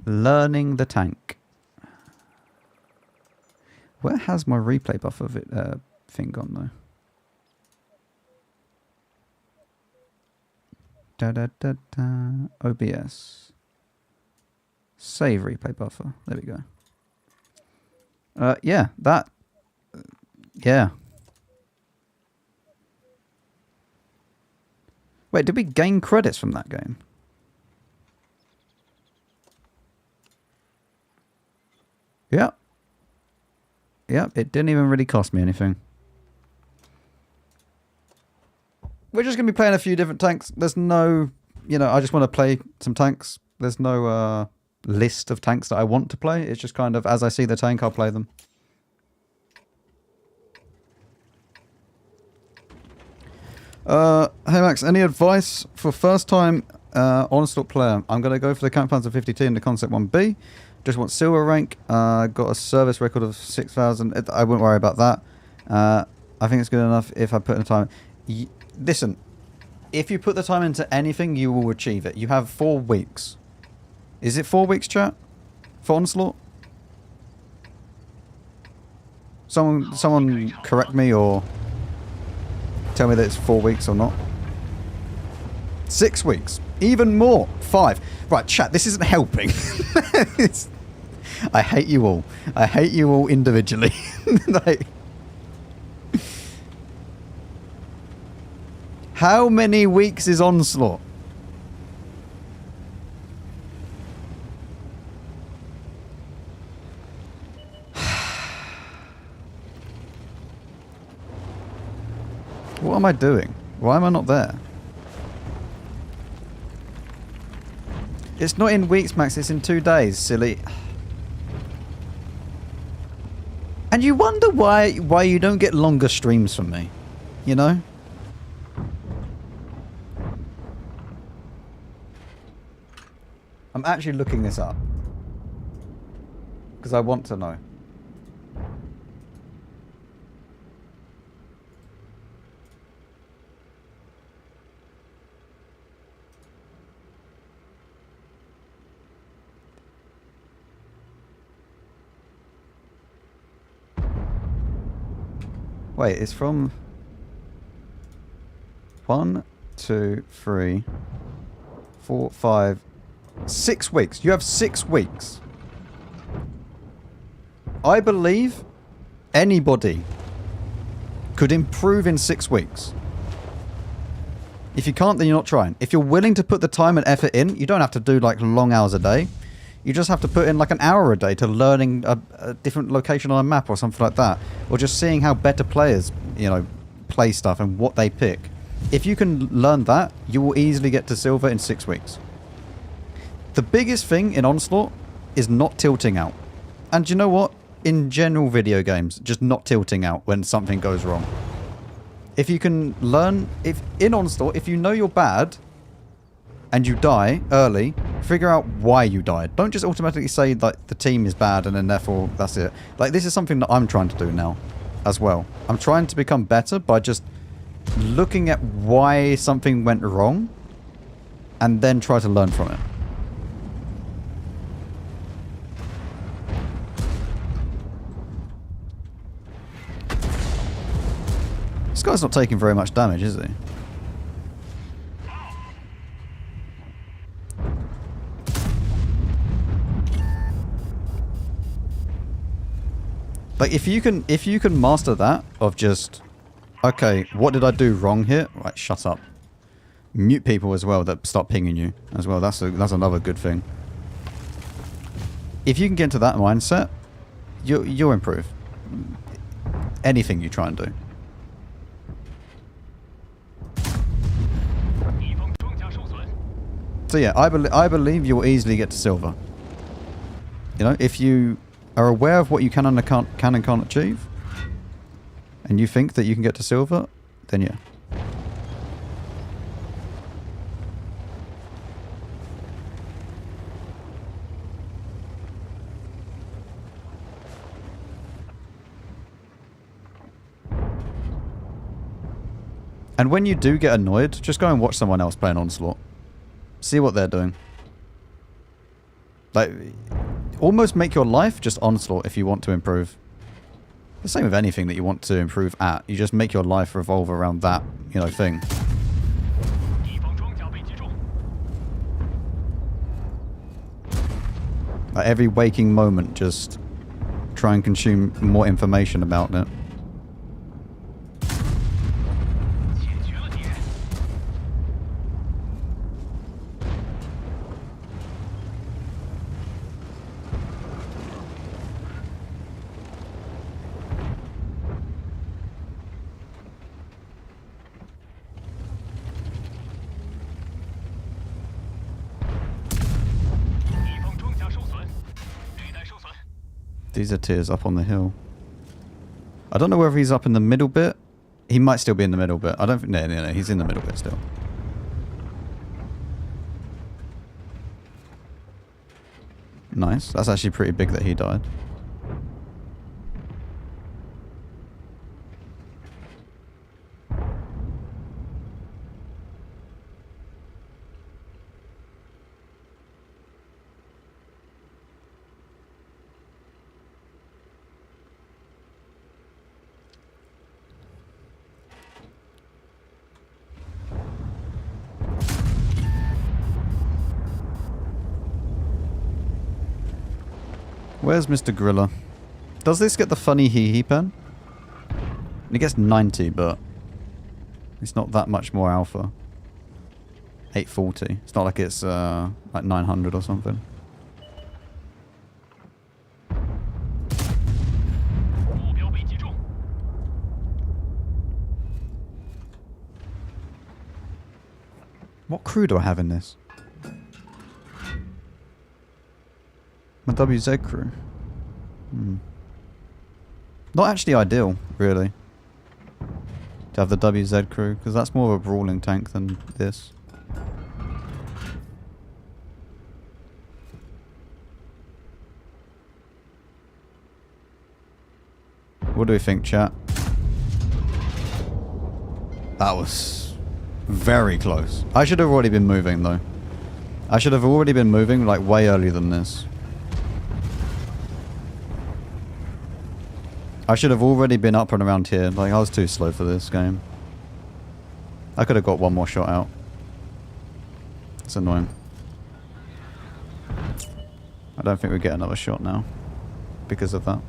Learning the tank. Where has my replay buffer thing gone though? OBS. Save replay buffer. There we go. Yeah, that. Yeah. Wait, did we gain credits from that game? Yeah. Yeah, it didn't even really cost me anything. We're just going to be playing a few different tanks. There's no, you know, I just want to play some tanks. There's no list of tanks that I want to play. It's just kind of, as I see the tank, I'll play them. Hey Max, any advice for first time Onslaught player? I'm going to go for the Camp Panzer 50T and the Concept 1B. Just want silver rank. Got a service record of 6,000. I wouldn't worry about that. I think it's good enough if I put in the time. Listen, if you put the time into anything, you will achieve it. You have 4 weeks. Is it 4 weeks, chat? For Onslaught? Someone correct me or tell me that it's 4 weeks or not. 6 weeks. Even more. 5. Right, chat, this isn't helping. I hate you all. I hate you all individually. Like, how many weeks is Onslaught? What am I doing? Why am I not there? It's not in weeks, Max. It's in 2 days, silly. And you wonder why you don't get longer streams from me. You know? I'm actually looking this up. Because I want to know. Wait, it's from 1, 2, 3, 4, 5, 6 weeks. You have 6 weeks. I believe anybody could improve in 6 weeks. If you can't, then you're not trying. If you're willing to put the time and effort in, you don't have to do like long hours a day. You just have to put in like an hour a day to learning a different location on a map or something like that. Or just seeing how better players, you know, play stuff and what they pick. If you can learn that, you will easily get to silver in 6 weeks. The biggest thing in Onslaught is not tilting out. And you know what? In general video games, just not tilting out when something goes wrong. If you can learn, if in Onslaught, if you know you're bad and you die early, figure out why you died. Don't just automatically say that the team is bad and then therefore that's it. Like, this is something that I'm trying to do now as well. I'm trying to become better by just looking at why something went wrong and then try to learn from it. This guy's not taking very much damage, is he? Like, if you can master that of just, okay, what did I do wrong here? Right, shut up. Mute people as well that start pinging you as well. That's another good thing. If you can get into that mindset, you'll improve. Anything you try and do. So yeah, I believe you'll easily get to silver. You know, if you are aware of what you can and can't achieve, and you think that you can get to silver, then yeah. And when you do get annoyed, just go and watch someone else playing Onslaught. See what they're doing. Like, almost make your life just Onslaught if you want to improve. The same with anything that you want to improve at. You just make your life revolve around that, you know, thing. Like every waking moment, just try and consume more information about it. These are tiers up on the hill. I don't know whether he's up in the middle bit. He might still be in the middle bit. I don't think... No, he's in the middle bit still. Nice. That's actually pretty big that he died. Where's Mr. Gorilla? Does this get the funny hee-hee pen? It gets 90, but it's not that much more alpha. 840. It's not like it's like 900 or something. What crew do I have in this? My WZ crew. Not actually ideal, really, to have the WZ crew, because that's more of a brawling tank than this. What do we think, chat? That was very close. I should have already been moving, though. I should have already been moving, like, way earlier than this. I should have already been up and around here. Like, I was too slow for this game. I could have got one more shot out. It's annoying. I don't think we get another shot now because of that.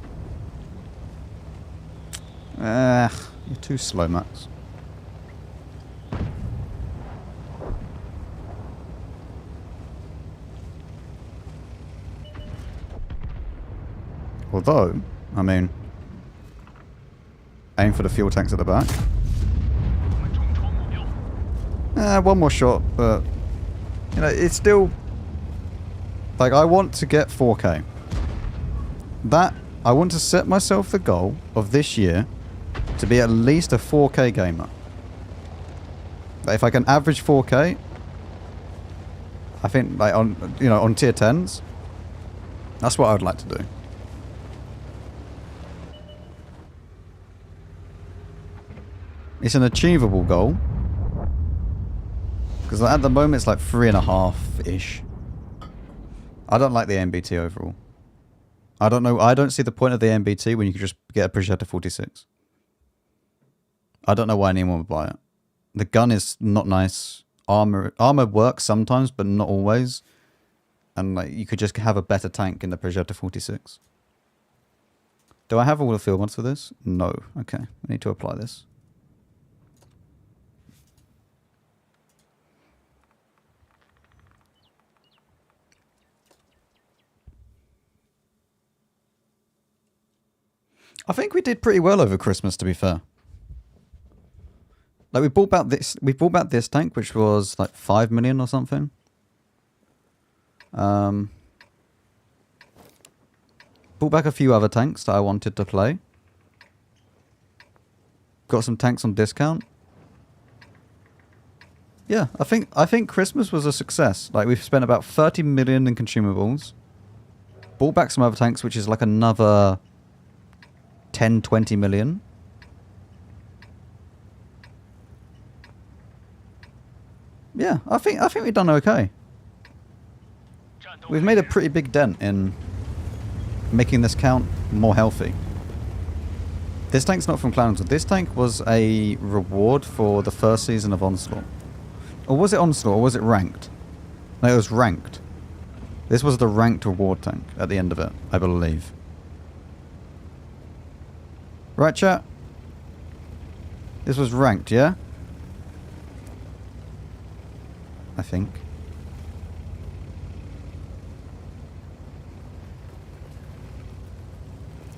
You're too slow, Max. Although, I mean, aim for the fuel tanks at the back. One more shot, but you know, it's still like I want to get 4K. I want to set myself the goal of this year to be at least a 4K gamer. But if I can average 4K, I think like on tier 10s, that's what I would like to do. It's an achievable goal. Because at the moment it's like 3.5-ish. I don't like the MBT overall. I don't know. I don't see the point of the MBT when you can just get a projector 46. I don't know why anyone would buy it. The gun is not nice. Armor works sometimes, but not always. And like you could just have a better tank in the projector 46. Do I have all the field mods for this? No. Okay. I need to apply this. I think we did pretty well over Christmas, to be fair. Like we bought back this tank, which was like 5 million or something. Bought back a few other tanks that I wanted to play. Got some tanks on discount. Yeah, I think Christmas was a success. Like we've spent about 30 million in consumables. Bought back some other tanks, which is like another 10-20 million. Yeah, I think we've done okay. We've made a pretty big dent in making this count more healthy. This tank's not from Clans. This tank was a reward for the first season of Onslaught. Or was it Onslaught or was it ranked? No, it was ranked. This was the ranked reward tank at the end of it, I believe. Right, chat? This was ranked, yeah? I think.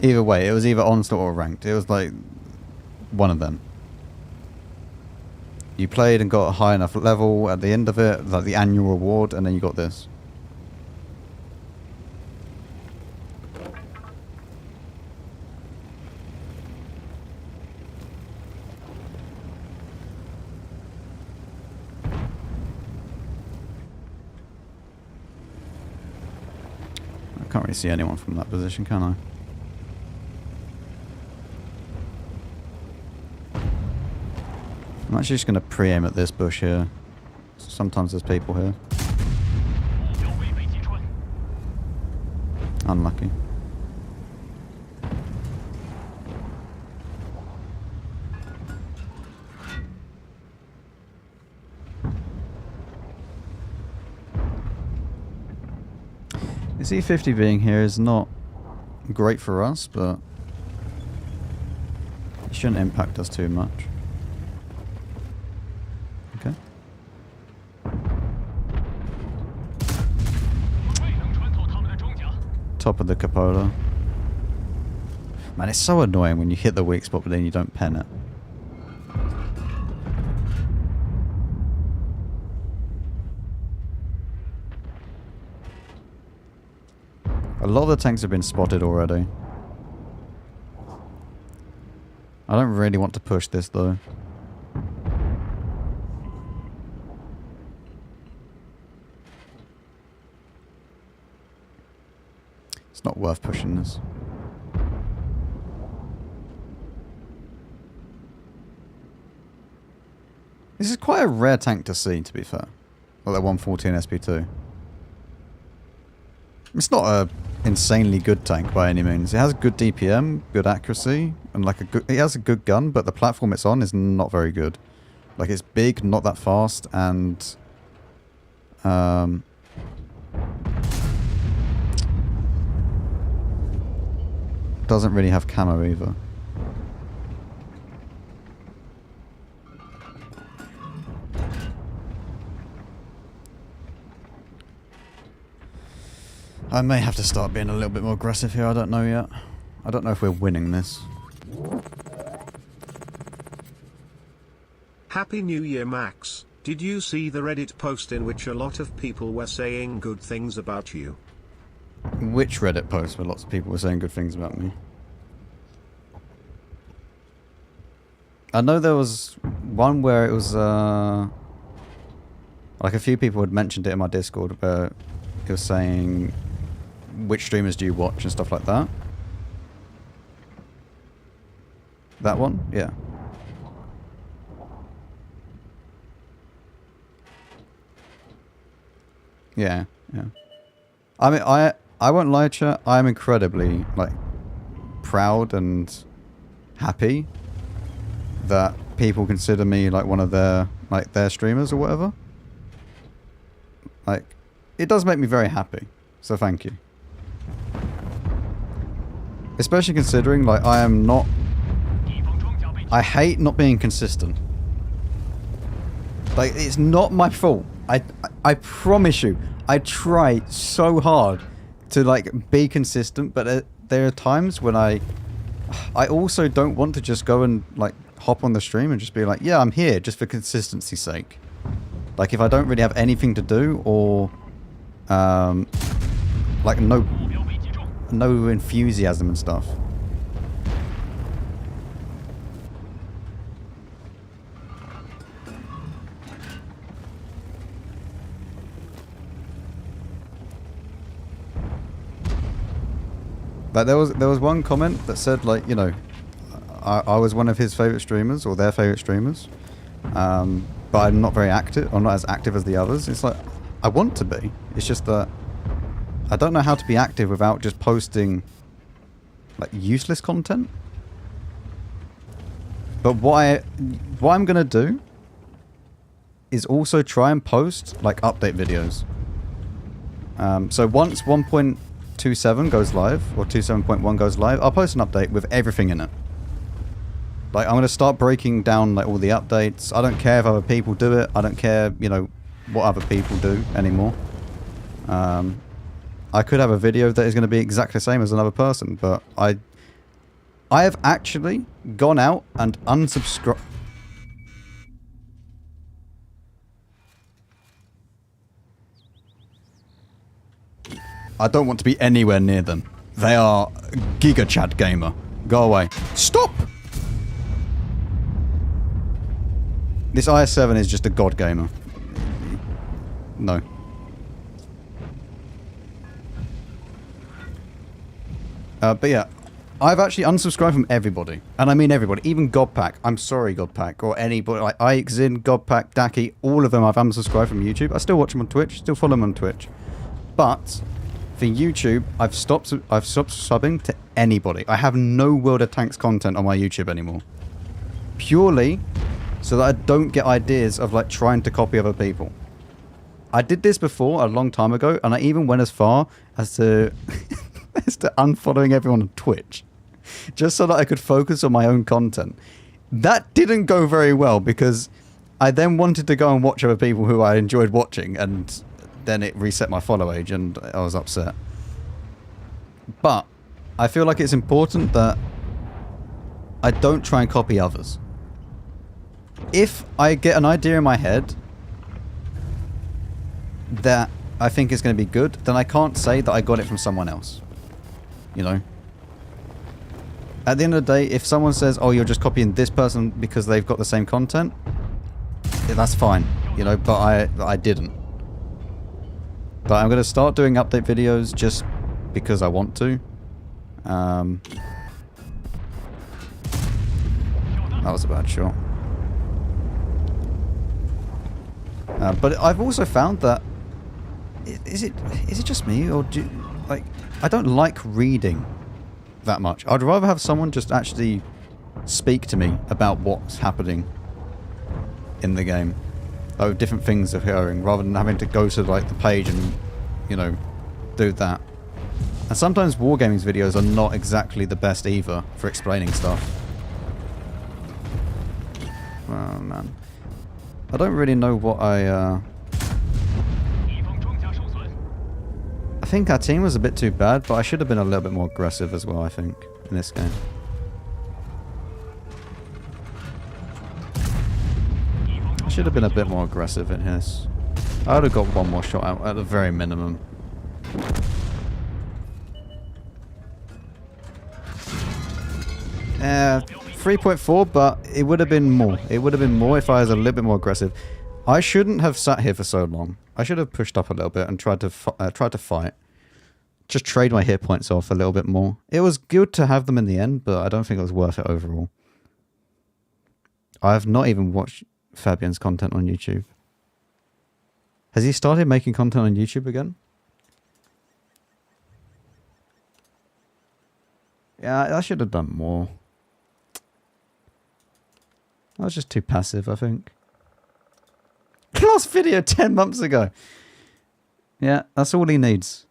Either way, it was either Onslaught or ranked. It was like one of them. You played and got a high enough level at the end of it, like the annual reward, and then you got this. I can't really see anyone from that position, can I? I'm actually just going to pre-aim at this bush here. Sometimes there's people here. Unlucky. This E50 being here is not great for us, but it shouldn't impact us too much. Okay. Top of the cupola. Man, it's so annoying when you hit the weak spot but then you don't pen it. A lot of the tanks have been spotted already. I don't really want to push this though. It's not worth pushing this. This is quite a rare tank to see, to be fair. Well, that 114 SP2. It's not a insanely good tank by any means. It has good DPM, good accuracy, and like it has a good gun, but the platform it's on is not very good. Like it's big, not that fast, and doesn't really have camo either. I may have to start being a little bit more aggressive here, I don't know yet. I don't know if we're winning this. Happy New Year, Max. Did you see the Reddit post in which a lot of people were saying good things about you? Which Reddit post where lots of people were saying good things about me? I know there was one where it was, like a few people had mentioned it in my Discord, where it was saying, which streamers do you watch and stuff like that. That one? Yeah. Yeah, yeah. I mean, I won't lie, chat. I'm incredibly, like, proud and happy that people consider me, like, one of their, like, their streamers or whatever. Like, it does make me very happy. So thank you. Especially considering, like, I am not... I hate not being consistent. Like, it's not my fault. I promise you, I try so hard to, like, be consistent, but there are times when I also don't want to just go and, like, hop on the stream and just be like, yeah, I'm here just for consistency's sake. Like, if I don't really have anything to do or, like, no enthusiasm and stuff. Like, there was one comment that said, like, you know, I was one of his favourite streamers, or their favourite streamers, but I'm not very active, or not as active as the others. It's like, I want to be. It's just that I don't know how to be active without just posting, like, useless content. But what I'm going to do is also try and post, like, update videos. So once 1.27 goes live, or 27.1 goes live, I'll post an update with everything in it. Like, I'm going to start breaking down, like, all the updates. I don't care if other people do it. I don't care, you know, what other people do anymore. I could have a video that is going to be exactly the same as another person, but I have actually gone out and unsubscribed. I don't want to be anywhere near them. They are Giga Chad Gamer. Go away. Stop! This IS-7 is just a god gamer. No. But yeah, I've actually unsubscribed from everybody. And I mean everybody. Even Godpack. I'm sorry, Godpack. Or anybody. Like Ixin, Godpack, Daki. All of them I've unsubscribed from YouTube. I still watch them on Twitch. Still follow them on Twitch. But for YouTube, I've stopped subbing to anybody. I have no World of Tanks content on my YouTube anymore. Purely so that I don't get ideas of like trying to copy other people. I did this before a long time ago, and I even went as far as to as to unfollowing everyone on Twitch, just so that I could focus on my own content. That didn't go very well because I then wanted to go and watch other people who I enjoyed watching, and then it reset my follow age, and I was upset. But I feel like it's important that I don't try and copy others. If I get an idea in my head that I think is going to be good, then I can't say that I got it from someone else. You know? At the end of the day, if someone says, oh, you're just copying this person because they've got the same content, yeah, that's fine. You know, but I didn't. But I'm going to start doing update videos just because I want to. That was a bad shot. But I've also found that is it just me, or like I don't like reading that much. I'd rather have someone just actually speak to me about what's happening in the game, like different things occurring, rather than having to go to like the page and, you know, do that. And sometimes Wargaming's videos are not exactly the best either for explaining stuff. Oh man. I don't really know what I think our team was a bit too bad, but I should have been a little bit more aggressive as well, I think, in this game. I should have been a bit more aggressive in his. I would have got one more shot out at the very minimum. 3.4, but it would have been more. It would have been more if I was a little bit more aggressive. I shouldn't have sat here for so long. I should have pushed up a little bit and tried to fight. Just trade my hit points off a little bit more. It was good to have them in the end, but I don't think it was worth it overall. I have not even watched Fabian's content on YouTube. Has he started making content on YouTube again? Yeah, I should have done more. I was just too passive, I think. Last video 10 months ago. Yeah, that's all he needs.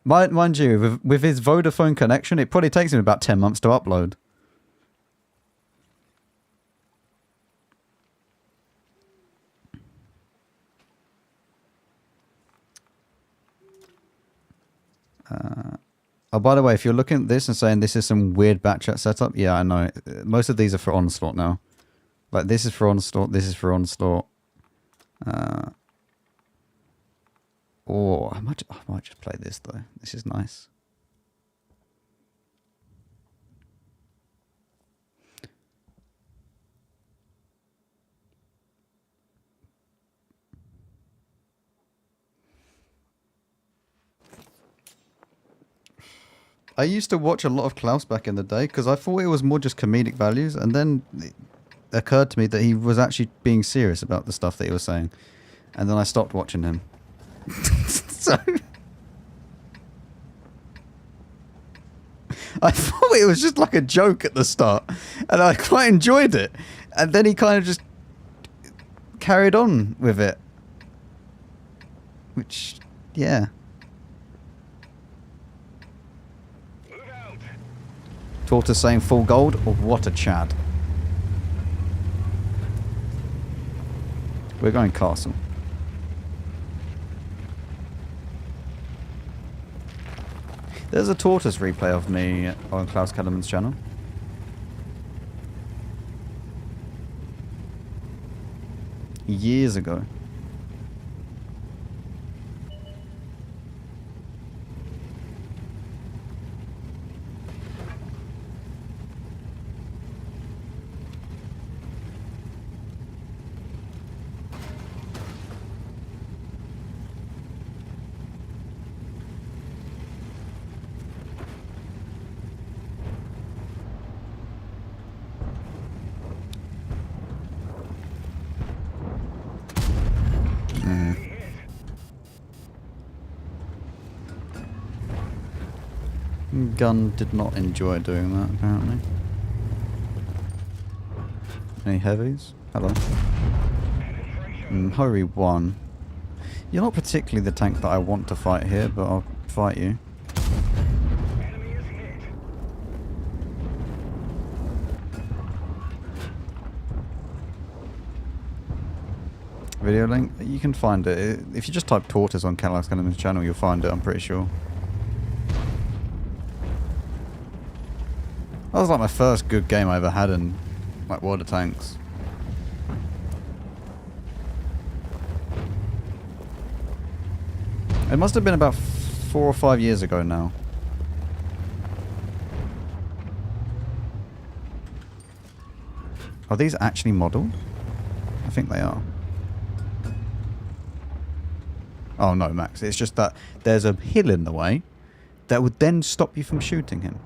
Mind you, with his Vodafone connection, it probably takes him about 10 months to upload. Oh, by the way, if you're looking at this and saying this is some weird backchat setup, yeah, I know. Most of these are for Onslaught now. Like, this is for Onslaught, this is for Onslaught. I might just play this, though. This is nice. I used to watch a lot of Klaus back in the day because I thought it was more just comedic values, and then it occurred to me that he was actually being serious about the stuff that he was saying, and then I stopped watching him. So I thought it was just like a joke at the start, and I quite enjoyed it. And then he kind of just carried on with it. Which, yeah. Tortoise saying full gold, or what a Chad. We're going castle. There's a Tortoise replay of me on Klaus Kellerman's channel. Years ago. Gun did not enjoy doing that, apparently. Any heavies? Hello. Hurry 1. You're not particularly the tank that I want to fight here, but I'll fight you. Video link? You can find it. If you just type Tortoise on Klaus Kellerman's channel, you'll find it, I'm pretty sure. That was like my first good game I ever had in like World of Tanks. It must have been about 4 or 5 years ago now. Are these actually modelled? I think they are. Oh no, Max, it's just that there's a hill in the way that would then stop you from shooting him.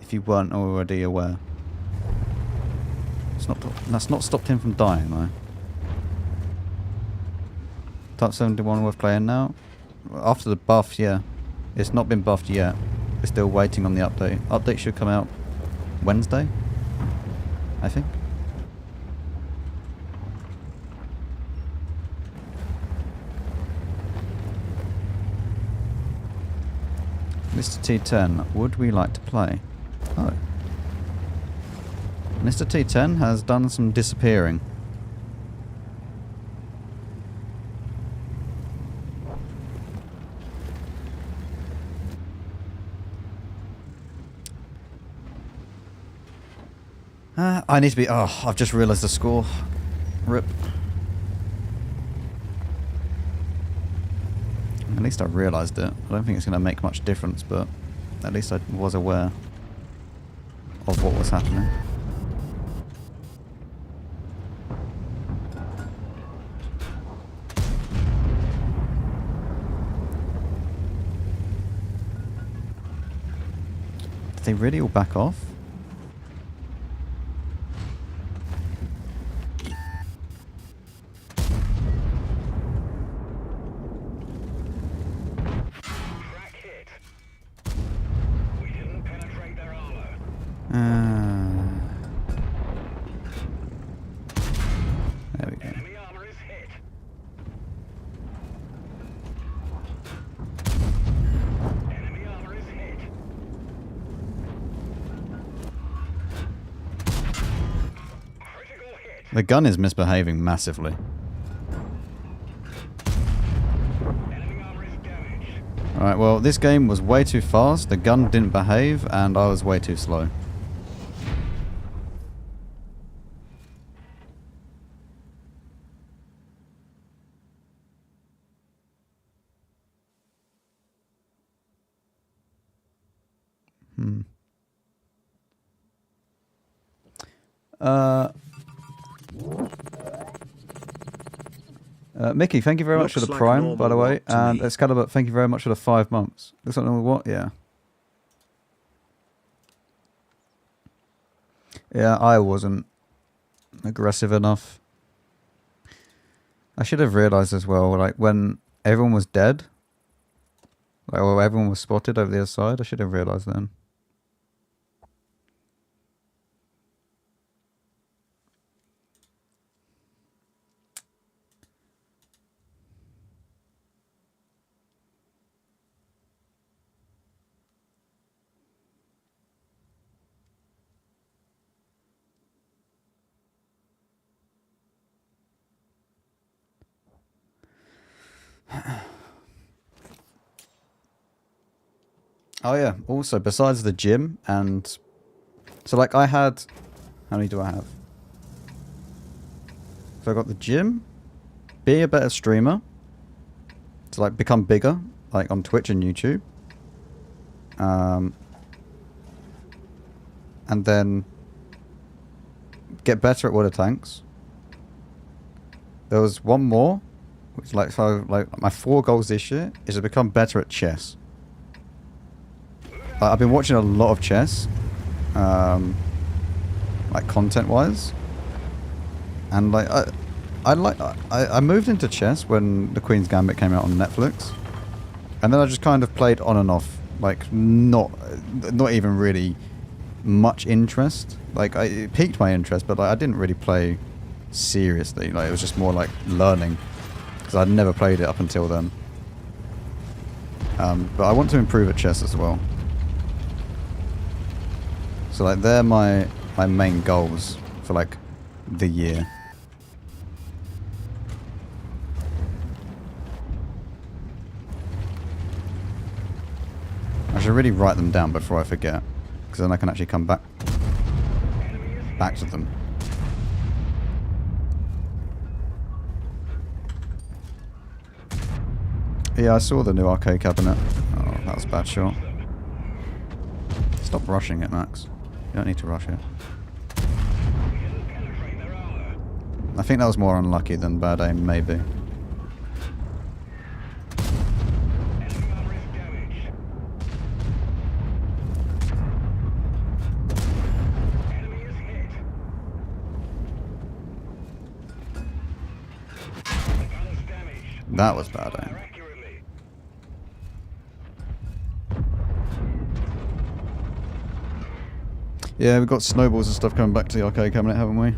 If you weren't already aware. That's not stopped him from dying though. Type 71 worth playing now? After the buff, yeah. It's not been buffed yet. We're still waiting on the update. Update should come out Wednesday, I think. Mr. T10, would we like to play? Oh. Mr. T10 has done some disappearing. I need to be... Oh, I've just realised the score. RIP. At least I realised it. I don't think it's going to make much difference, but at least I was aware of what was happening. Did they really all back off? There we go. Enemy armor is hit. Enemy armor is hit. Critical hit. The gun is misbehaving massively. Enemy armor is damaged. Alright, well, this game was way too fast, the gun didn't behave, and I was way too slow. Mickey, thank you very much for the Looks like Prime, by the way, normal to and me. Excalibur, thank you very much for the 5 months. Looks like normal what? Yeah. Yeah, I wasn't aggressive enough. I should have realised as well, like, when everyone was dead, like, or everyone was spotted over the other side, I should have realised then. Oh yeah, also besides the gym and so like I had, how many do I have? So I got the gym, be a better streamer, to like become bigger, like on Twitch and YouTube. And then get better at water tanks. There was one more, which like so like my 4 goals this year is to become better at chess. I've been watching a lot of chess, like content wise, and like I moved into chess when the Queen's Gambit came out on Netflix, and then I just kind of played on and off, like not even really much interest. Like it piqued my interest, but like I didn't really play seriously. Like it was just more like learning, because I'd never played it up until then. But I want to improve at chess as well. So like they're my main goals for like the year. I should really write them down before I forget, because then I can actually come back to them. Yeah, I saw the new arcade cabinet. Oh, that was a bad shot. Stop rushing it, Max. You don't need to rush it. I think that was more unlucky than bad aim, maybe. That was bad aim. Yeah, we've got snowballs and stuff coming back to the arcade cabinet, haven't we?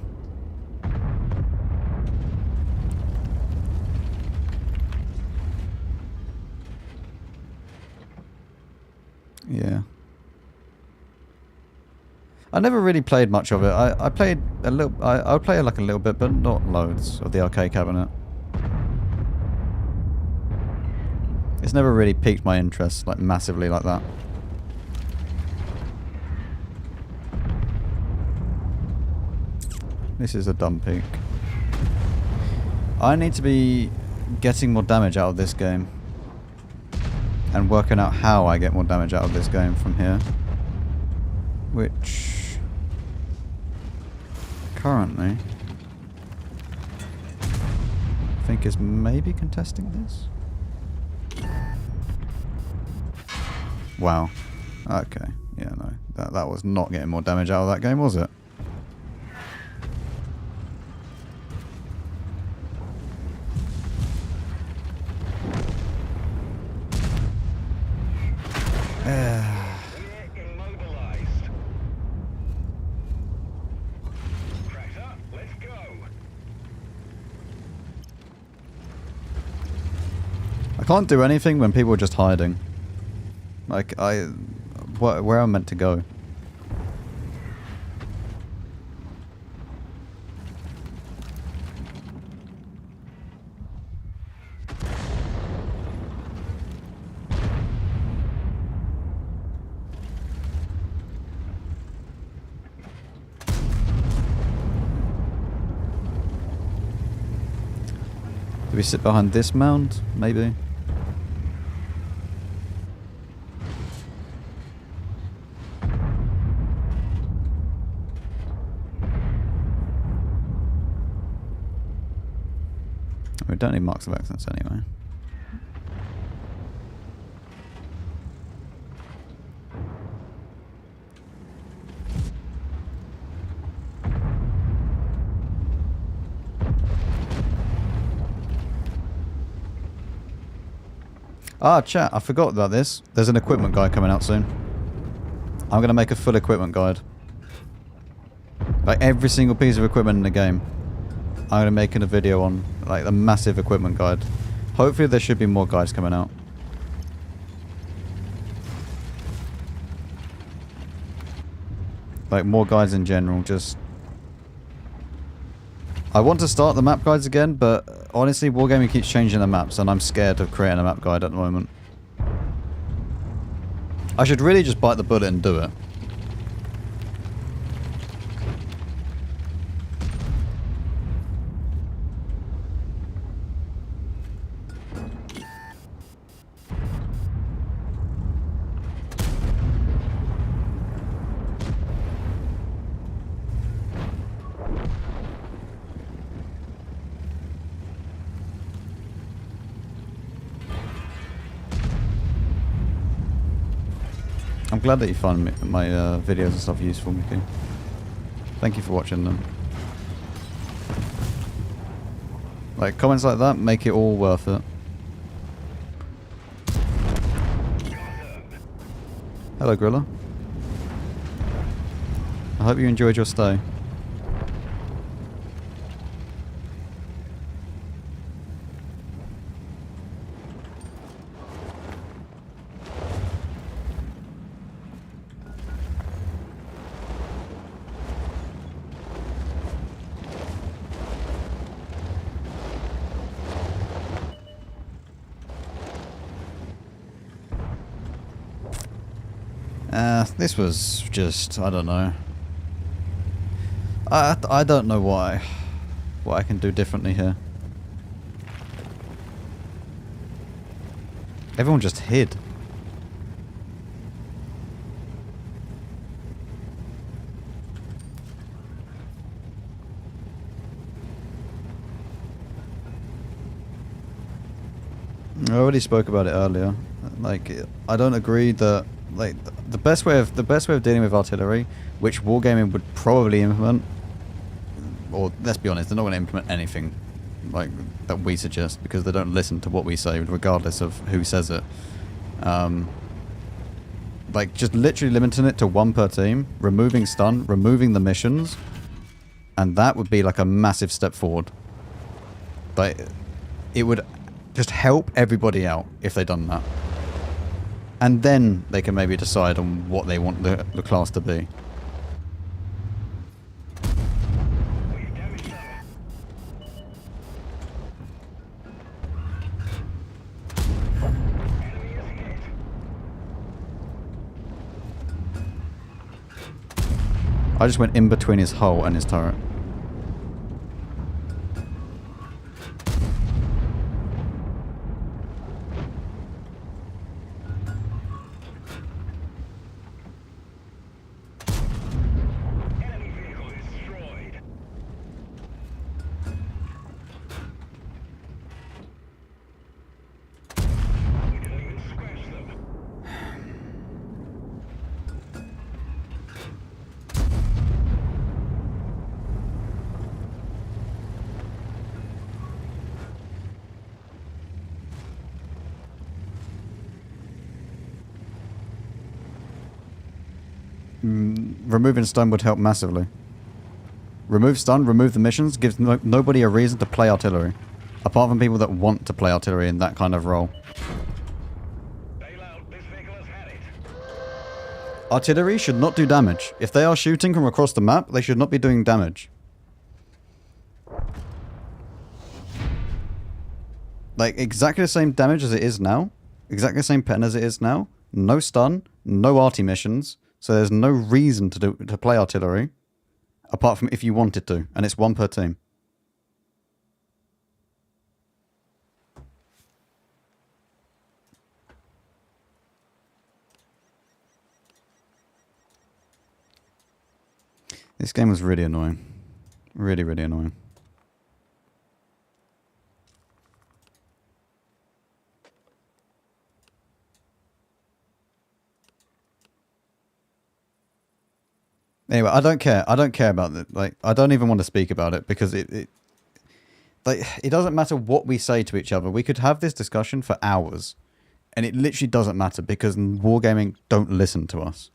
Yeah. I never really played much of it. I played a little. I would play like a little bit, but not loads of the arcade cabinet. It's never really piqued my interest like massively like that. This is a dumb peak. I need to be getting more damage out of this game. And working out how I get more damage out of this game from here. Which... currently... I think is maybe contesting this? Wow. Okay. Yeah, no. That was not getting more damage out of that game, was it? I can't do anything when people are just hiding. Like, where I'm meant to go. Do we sit behind this mound? Maybe. We don't need marks of excellence anyway. Ah, chat, I forgot about this. There's an equipment guide coming out soon. I'm going to make a full equipment guide. Like every single piece of equipment in the game. I'm going to make a video on like a massive equipment guide. Hopefully there should be more guides coming out. Like more guides in general, just... I want to start the map guides again, but honestly, Wargaming keeps changing the maps, and I'm scared of creating a map guide at the moment. I should really just bite the bullet and do it. I'm glad that you find my videos and stuff useful, Mickey. Thank you for watching them. Like, comments like that make it all worth it. Hello, Grilla. I hope you enjoyed your stay. This was just, I don't know. I don't know what I can do differently here. Everyone just hid. I already spoke about it earlier. Like, I don't agree that like the best way of dealing with artillery, which Wargaming would probably implement, or let's be honest, they're not going to implement anything like that we suggest because they don't listen to what we say, regardless of who says it. Like just literally limiting it to 1 per team, removing stun, removing the missions, and that would be like a massive step forward. But it would just help everybody out if they done that. And then they can maybe decide on what they want the class to be. I just went in between his hull and his turret. Removing stun would help massively. Remove stun, remove the missions, gives nobody a reason to play artillery. Apart from people that want to play artillery in that kind of role. Artillery should not do damage. If they are shooting from across the map, they should not be doing damage. Like, exactly the same damage as it is now. Exactly the same pen as it is now. No stun, no arty missions. So there's no reason to play artillery, apart from if you wanted to, and it's 1 per team. This game was really annoying. Really, really annoying. Anyway, I don't care. I don't care about it. Like, I don't even want to speak about it because it doesn't matter what we say to each other. We could have this discussion for hours, and it literally doesn't matter because Wargaming don't listen to us.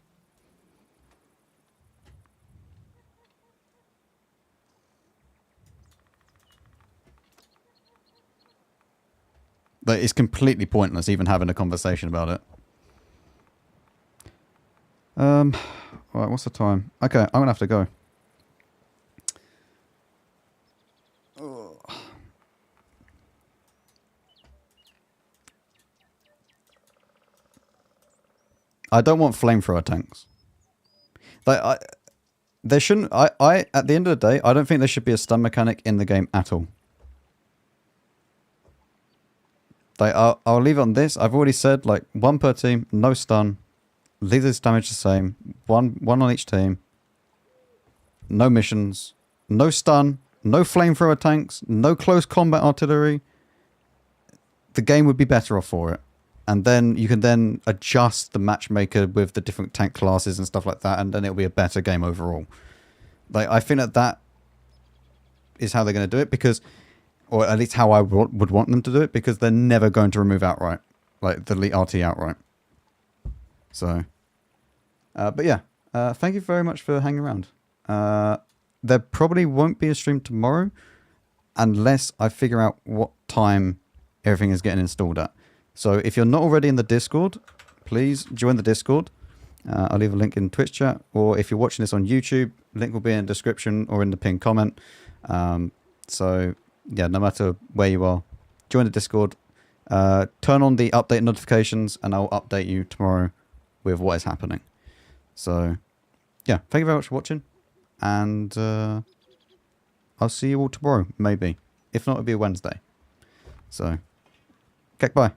Like, it's completely pointless even having a conversation about it. Alright, what's the time? Okay, I'm gonna have to go. I don't want flamethrower tanks. Like, there shouldn't... at the end of the day, I don't think there should be a stun mechanic in the game at all. Like, I'll leave it on this. I've already said, like, 1 per team, no stun. Leave this damage the same. One on each team. No missions. No stun. No flamethrower tanks. No close combat artillery. The game would be better off for it. And then you can then adjust the matchmaker with the different tank classes and stuff like that, and then it'll be a better game overall. Like, I think that is how they're going to do it, because, or at least how I would want them to do it, because they're never going to remove outright, like delete RT outright. So, but yeah, thank you very much for hanging around. There probably won't be a stream tomorrow unless I figure out what time everything is getting installed at. So if you're not already in the Discord, please join the Discord. I'll leave a link in Twitch chat, or if you're watching this on YouTube, link will be in the description or in the pinned comment. So yeah, no matter where you are, join the Discord, turn on the update notifications, and I'll update you tomorrow with what is happening. So yeah, thank you very much for watching, and I'll see you all tomorrow, maybe. If not, it'll be a Wednesday. So, okay, bye.